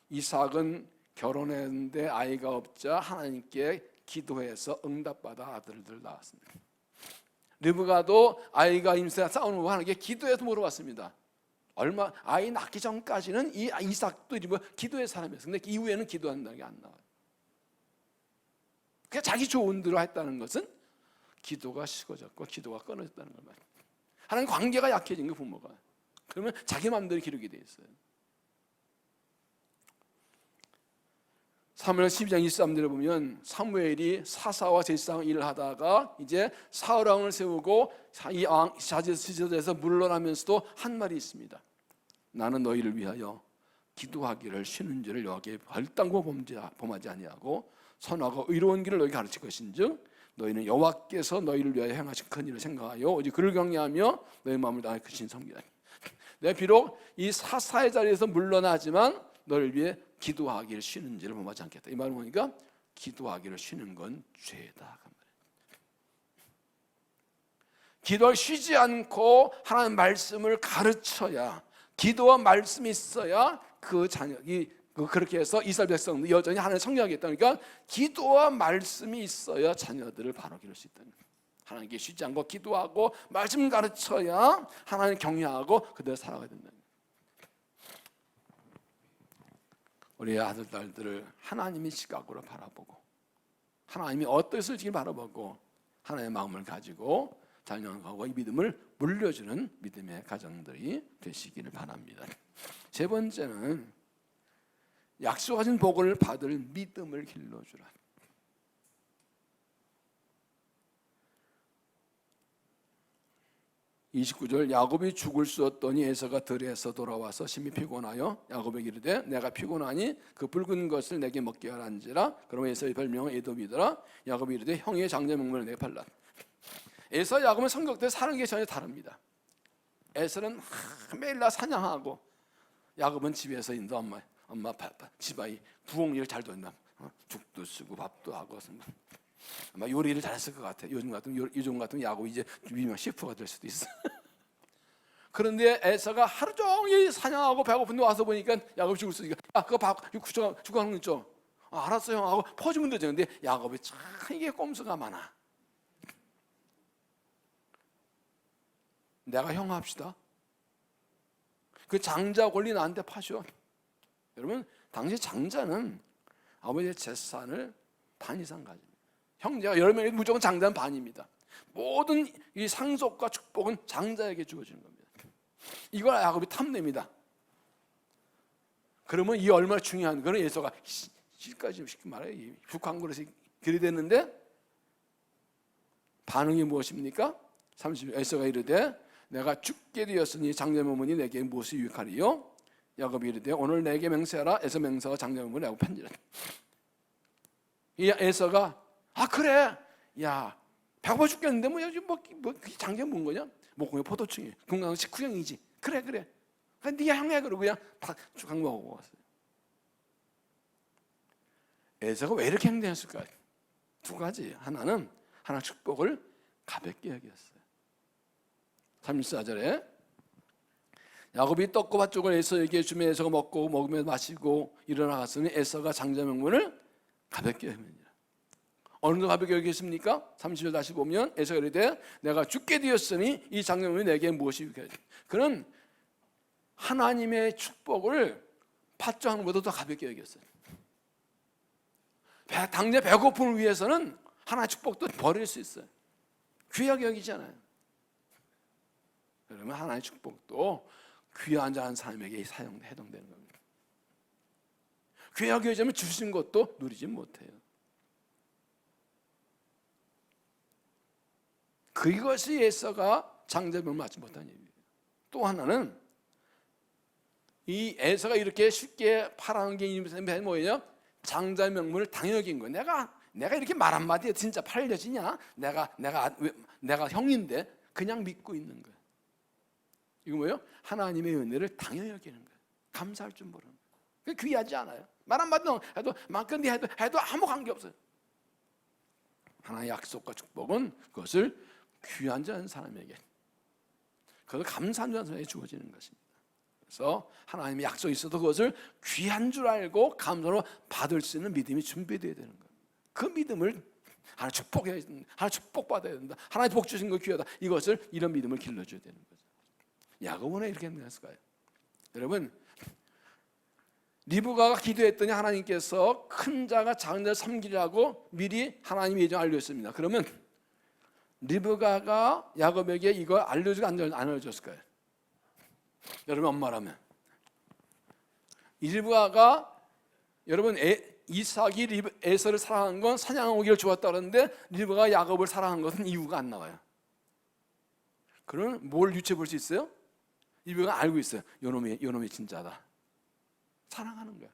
이삭은 결혼했는데 아이가 없자 하나님께 기도해서 응답받아 아들들 낳았습니다. 리브가도 아이가 임신해 싸우는 거 하나님께 기도해서 물어봤습니다. 얼마 아이 낳기 전까지는 이 이삭도 기도의 사람이었어요. 근데 이후에는 기도한다는 게 안 나와요. 그냥 자기 좋은 대로 했다는 것은 기도가 식어졌고 기도가 끊어졌다는 걸 말해요. 하나님 관계가 약해진 거 부모가. 그러면 자기 마음대로 기르게 돼 있어요. 사무엘 12장 23절에 보면 사무엘이 사사와 제사장 일을 하다가 이제 사울 왕을 세우고 이 자제에서 물러나면서도 한 말이 있습니다. 나는 너희를 위하여 기도하기를 쉬는 줄을 여호와께 벌당고 범하지 아니하고 선하고 의로운 길을 너희에게 가르칠 것인즉 너희는 여호와께서 너희를 위하여 행하신 큰 일을 생각하여 오직 그를 경외하며 너희 마음을 다하여 그 신 섬기라. 내가 비록 이 사사의 자리에서 물러나지만 너를 위해 기도하기를 쉬는지를 범하지 않겠다. 이 말을 보니까 기도하기를 쉬는 건 죄다. 기도를 쉬지 않고 하나님 말씀을 가르쳐야, 기도와 말씀이 있어야 그 자녀이 그렇게 해서 이스라엘 백성도 여전히 하나님을 섬겨야겠다. 그러니까 기도와 말씀이 있어야 자녀들을 바로 기를 수 있다는 거예요. 하나님께 쉬지 않고 기도하고 말씀 가르쳐야 하나님 경외하고 그대로 살아가야 된다는 거예요. 우리 아들 딸들을 하나님의 시각으로 바라보고 하나님이 어떠실지 바라보고 하나님의 마음을 가지고 자녀하고 이 믿음을 물려주는 믿음의 가정들이 되시기를 바랍니다. 세 번째는 약속하신 복을 받을 믿음을 길러주라. 29절 야곱이 죽을 수 없더니 에서가 들에서 돌아와서 심히 피곤하여 야곱에게 이르되 내가 피곤하니 그 붉은 것을 내게 먹게 하란지라. 그러면 에서의 별명은 에돔이더라. 야곱이 이르되 형의 장자 명분을 내게 팔라. 에서 야곱은 성격대로 사는 게 전혀 다릅니다. 에서는 매일 날 사냥하고 야곱은 집에서 인도 엄마 집안이 부엌일 잘 돈다. 죽도 쓰고 밥도 하고 아마 요리를 잘했을 것 같아요. 요즘 같으면 야곱이 이제 유명 셰프가 될 수도 있어. 그런데 에서가 하루 종일 사냥하고 배고픈데 와서 보니까 야곱이 죽을 수 있으니까 그거 밥 죽어가는 거 있죠. 알았어 형 하고 퍼주면 되죠. 근데 야곱이 참 이게 꼼수가 많아. 내가 형 합시다. 그 장자 권리 나한테 파셔. 여러분 당시 장자는 아버지의 재산을 반 이상 가집니다. 형제가 10명이 무조건 장자는 반입니다. 모든 이 상속과 축복은 장자에게 주어지는 겁니다. 이걸 야곱이 탐냅니다. 그러면 이 얼마나 중요한 거는 에서가 실까지 쉽게 말해요. 북한 그릇이 들이댔는데 반응이 무엇입니까? 30절 에서가 이르되 내가 죽게 되었으니 장자명분이 내게 무엇이 유익하리요? 야곱이 이르되 오늘 내게 맹세하라. 에서 맹세가 장자명분을 내고 편지라. 이 에서가 그래 야 배고파 죽겠는데 뭐 장자 뭔 거냐? 목공에 포도충이 건강한 식후경이지. 그래 네가 형해. 그러고 그냥 다 강구하고 왔어요. 에서가 왜 이렇게 행동했을까? 두 가지. 하나는 하나 축복을 가볍게 여겼어요. 34절에 야곱이 떡과 팥죽을 에서에게 주며 에서가 먹으며 마시고 일어나갔으니 에서가 장자 명분을 가볍게 여깁니다. 어느 정도 가볍게 여기겠습니까? 30절 다시 보면 에서가 이르되 내가 죽게 되었으니 이 장자 명분이 내게 무엇이 유익하리요? 그는 하나님의 축복을 팥죽하는 것보다 더 가볍게 여겼어요. 당장 배고픔을 위해서는 하나의 축복도 버릴 수 있어요. 귀하게 여기잖아요. 그러면 하나의 축복도 귀한 자한 사람에게 해당되는 겁니다. 귀하게 여기면 주신 것도 누리지 못해요. 그것이 에서가 장자명을 맞지 못한 일이에요. 또 하나는 이 에서가 이렇게 쉽게 팔아는 게 뭐예요? 장자명분을 당연히 여긴 거예요. 내가 이렇게 말 한마디에 진짜 팔려지냐? 내가 형인데 그냥 믿고 있는 거예요. 이거 뭐예요? 하나님의 은혜를 당연히 여기는 거예요. 감사할 줄 모르는 거예요. 귀하지 않아요. 말 한마디 해도 만건디 해도 아무 관계 없어요. 하나님의 약속과 축복은 그것을 귀한 줄 아는 사람에게, 그것을 감사한 줄 아는 사람에게 주어지는 것입니다. 그래서 하나님의 약속이 있어도 그것을 귀한 줄 알고 감사로 받을 수 있는 믿음이 준비되어야 되는 거예요. 그 믿음을 하나님 축복받아야 된다. 하나님 복 주신 거 귀하다. 이런 믿음을 길러줘야 되는 거죠. 야고보는 이렇게 했을까요? 여러분, 리브가가 기도했더니 하나님께서 큰 자가 작은 자를 섬기라고 미리 하나님의 예정을 알려줬습니다. 그러면 리브가가 야곱에게 이걸 알려주고 안 알려줬을까요? 여러분, 엄마라면 리브가가 여러분 이삭이 에서를 사랑한 건 사냥하고 오기를 좋았다 그러는데 리브가가 야곱을 사랑한 것은 이유가 안 나와요. 그러면 뭘 유추해 볼 수 있어요? 리브가가 알고 있어요. 요놈이 진짜다. 사랑하는 거야.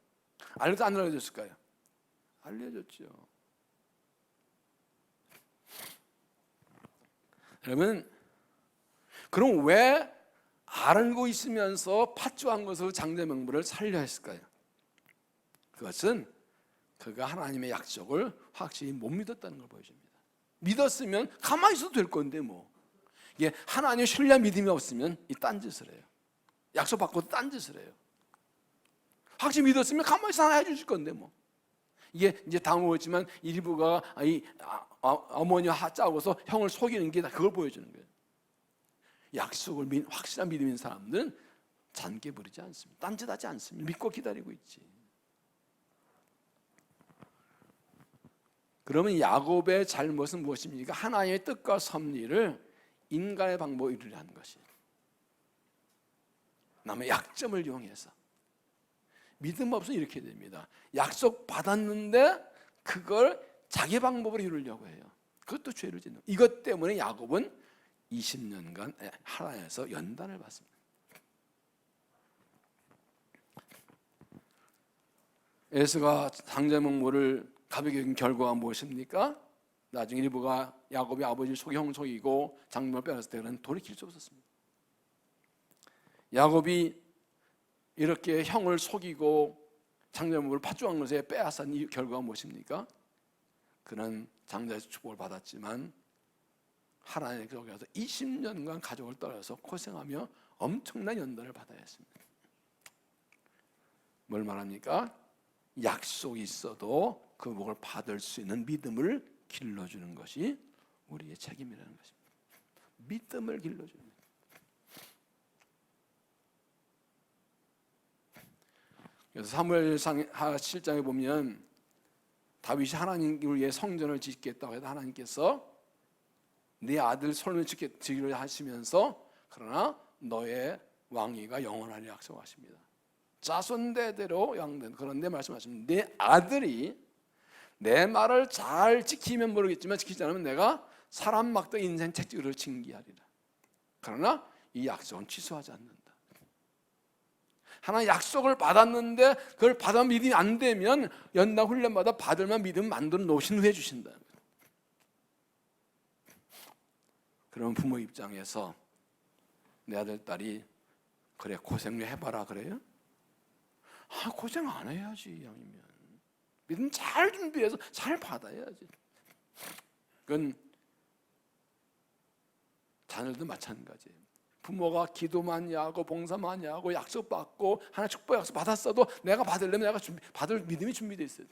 알려도 안 알려줬을까요? 알려줬죠. 여러분, 그럼 왜 알고 있으면서 팥죽한 것으로 장자명분을 살려 했을까요? 그것은 그가 하나님의 약속을 확실히 못 믿었다는 걸 보여줍니다. 믿었으면 가만히 있어도 될 건데 뭐. 이게 하나님의 신뢰 믿음이 없으면 이 딴짓을 해요. 약속 받고도 딴짓을 해요. 확실히 믿었으면 가만히 있어 하나 해주실 건데 뭐. 이게 이제 다음 오겠지만 이 리브가가 어머니와 짜고서 형을 속이는 게 다 그걸 보여주는 거예요. 약속을 확실한 믿음인 사람들은 잔깨 부리지 않습니다. 딴짓하지 않습니다. 믿고 기다리고 있지. 그러면 야곱의 잘못은 무엇입니까? 하나님의 뜻과 섭리를 인간의 방법으로 이루려 하는 것이에요. 남의 약점을 이용해서. 믿음 없으면 이렇게 됩니다. 약속 받았는데 그걸 자기 방법으로 이루려고 해요. 그것도 죄를 짓는. 이것 때문에 야곱은 20년간 하나님에서 연단을 받습니다. 에서가 장자명분을 가볍게 여긴 결과가 무엇입니까? 나중에 리브가 야곱이 아버지를 형 속이고 장자명을 빼앗을 때는 돌이킬 수 없었습니다. 야곱이 이렇게 형을 속이고 장자명분을 팥죽한 것에 빼앗은 이 결과가 무엇입니까? 그는 장자의 축복을 받았지만 하나님의 속에서 20년간 가족을 떠나서 고생하며 엄청난 연단을 받아야 했습니다. 뭘 말합니까? 약속이 있어도 그 복을 받을 수 있는 믿음을 길러주는 것이 우리의 책임이라는 것입니다. 믿음을 길러주는 거예요. 그래서 사무엘상 7장에 보면 다윗이 하나님을 위해 성전을 짓겠다고 해서 하나님께서 네 아들 솔로몬을 지기로 하시면서 그러나 너의 왕위가 영원하리 약속하십니다. 자손대대로 양된. 그런데 말씀하십니다. 네 아들이 내 말을 잘 지키면 모르겠지만 지키지 않으면 내가 사람 막대 인생 책찍을 징계하리라. 그러나 이 약속은 취소하지 않는다. 하나 약속을 받았는데 그걸 받아 믿음이 안 되면 연당 훈련마다 받을만 믿음 만들어 놓으신 후에 주신다. 그런 부모 입장에서 내 아들 딸이 그래 고생 해봐라 그래요? 고생 안 해야지 이왕이면 믿음 잘 준비해서 잘 받아야지. 그건 자녀들도 마찬가지예요. 부모가 기도 많이 하고 봉사 많이 하고 약속 받고 하나 축복 약속 받았어도 내가 받으려면 내가 받을 믿음이 준비되어 있어요.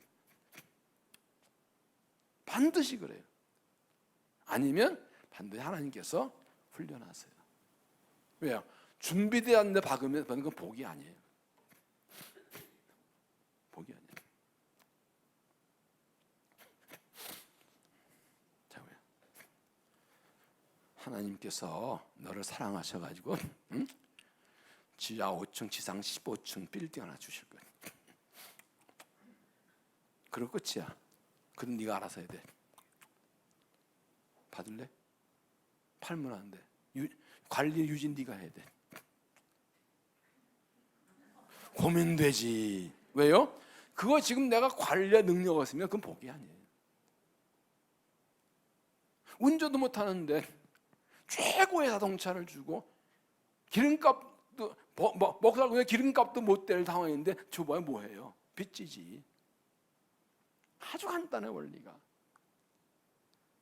반드시 그래요. 아니면 반드시 하나님께서 훈련하세요. 왜요? 준비되어 있는데 받으면 그건 복이 아니에요. 복이 아니에요. 자, 왜? 하나님께서 너를 사랑하셔가지고 지하 5층, 지상 15층 빌딩 하나 주실 거예요. 그리고 끝이야. 그건 네가 알아서 해야 돼. 받을래? 팔면 안 돼. 관리 유지 네가 해야 돼. 고민되지. 왜요? 그거 지금 내가 관리할 능력 없으면 그건 복이 아니에요. 운전도 못하는데 최고의 자동차를 주고 기름값도 먹고 살고 기름값도 못 댈 상황인데 줘봐야 뭐해요? 빚지지. 아주 간단한 원리가.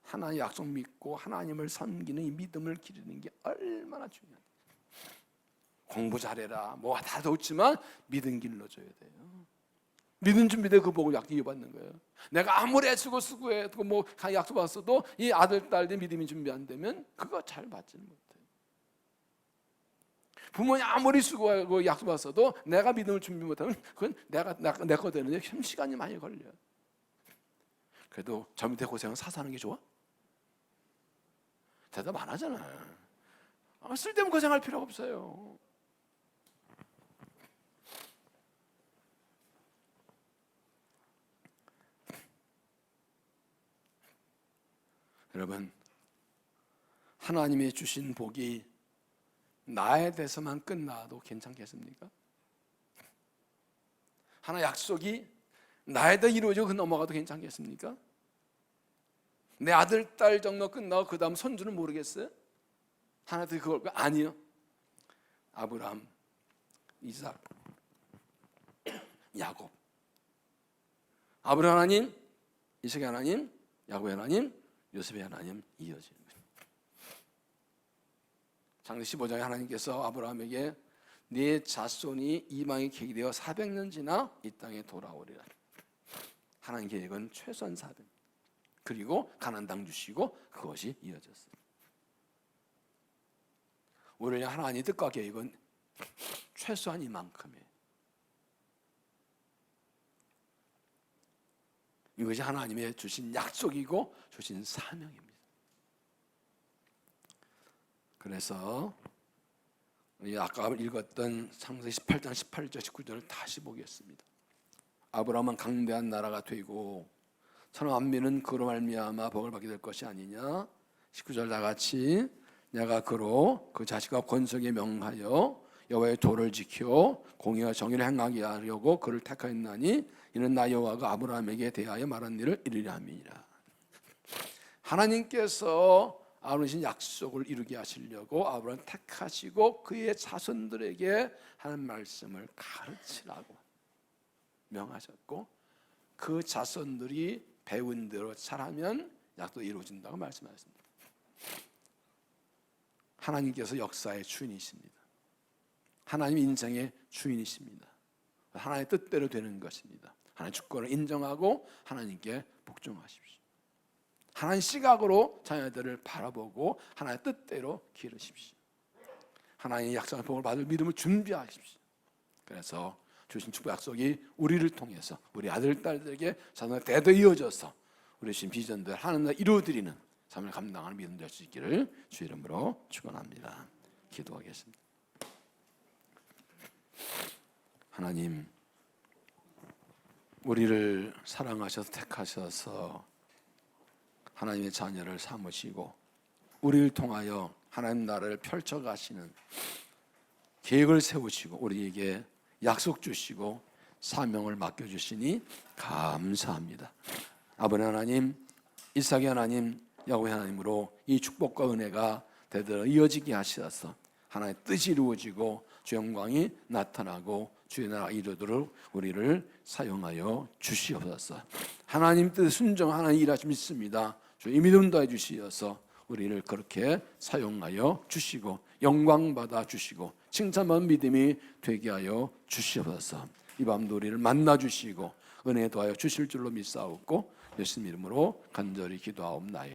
하나님의 약속 믿고 하나님을 섬기는 이 믿음을 기르는 게 얼마나 중요해요. 공부 잘해라 뭐 다 좋지만 믿음 길러줘야 돼요. 믿음 준비돼 그 복을 이어받는 거예요. 내가 아무리 애쓰고 수고해도 뭐 약속 받았어도 이 아들 딸들 믿음이 준비 안 되면 그거 잘 받지는 못해요. 부모님 아무리 수고하고 약속 받았어도 내가 믿음을 준비 못하면 그건 내 거 되는데 시간이 많이 걸려요. 그래도 저 밑에 고생은 사서 하는 게 좋아? 대답 안 하잖아요. 쓸데없는 고생할 필요가 없어요. 여러분, 하나님이 주신 복이 나에 대해서만 끝나도 괜찮겠습니까? 하나 약속이 나에 대해 이루어지고 넘어가도 괜찮겠습니까? 내 아들, 딸 정도 끝나고 그 다음 손주는 모르겠어요? 하나도 그걸 아니요. 아브라함, 이삭, 야곱. 아브라함 하나님, 이삭의 하나님, 야곱의 하나님, 요셉의 하나님 이어지는 거예요. 창세기 15장에 하나님께서 아브라함에게 네 자손이 이방에 계기되어 400년 지나 이 땅에 돌아오리라. 하나님 계획은 최소한 400년. 그리고 가나안 땅 주시고 그것이 이어졌어요. 우리는 하나님의 뜻과 계획은 최소한 이만큼이에요. 이것이 하나님의 주신 약속이고 주신 사명입니다. 그래서 아까 읽었던 창세기 18장 18절 19절을 다시 보겠습니다. 아브라함은 강대한 나라가 되고 천만민은 그로 말미암아 복을 받게 될 것이 아니냐. 19절 다 같이 내가 그로 그 자식과 권속에 명하여 여호와의 도를 지켜 공의와 정의를 행하게 하려고 그를 택하였나니 이는 나 여호와가 아브라함에게 대하여 말한 일을 이루려 함이니라. 하나님께서 아브라함의 약속을 이루게 하시려고 아브라함을 택하시고 그의 자손들에게 하는 말씀을 가르치라고 명하셨고 그 자손들이 배운 대로 잘하면 약도 이루어진다고 말씀하셨습니다. 하나님께서 역사의 주인이십니다. 하나님 인생의 주인이십니다. 하나님의 뜻대로 되는 것입니다. 하나님의 주권을 인정하고 하나님께 복종하십시오. 하나님 시각으로 자녀들을 바라보고 하나님의 뜻대로 기르십시오. 하나님의 약속의 복을 받을 믿음을 준비하십시오. 그래서 주신 축복 약속이 우리를 통해서 우리 아들 딸들에게 자녀 대대 이어져서 우리 주신 비전들 하나님 이루어드리는 삶을 감당하는 믿음 될 수 있기를 주 이름으로 축원합니다. 기도하겠습니다. 하나님, 우리를 사랑하셔서 택하셔서 하나님의 자녀를 삼으시고 우리를 통하여 하나님 나라를 펼쳐가시는 계획을 세우시고 우리에게 약속 주시고 사명을 맡겨주시니 감사합니다. 아버지 하나님, 이삭의 하나님, 야곱의 하나님으로 이 축복과 은혜가 대대로 이어지게 하셔서 하나님의 뜻이 이루어지고 주 영광이 나타나고 주의 나라가 이루도록 우리를 사용하여 주시옵소서. 하나님 뜻 순종 하나님 일하심 믿습니다. 주의 믿음 더해 주시어서 우리를 그렇게 사용하여 주시고 영광 받아 주시고 칭찬받는 믿음이 되게 하여 주시옵소서. 이 밤도 우리를 만나 주시고 은혜 더하여 주실 줄로 믿사옵고 예수님 이름으로 간절히 기도하옵나이다.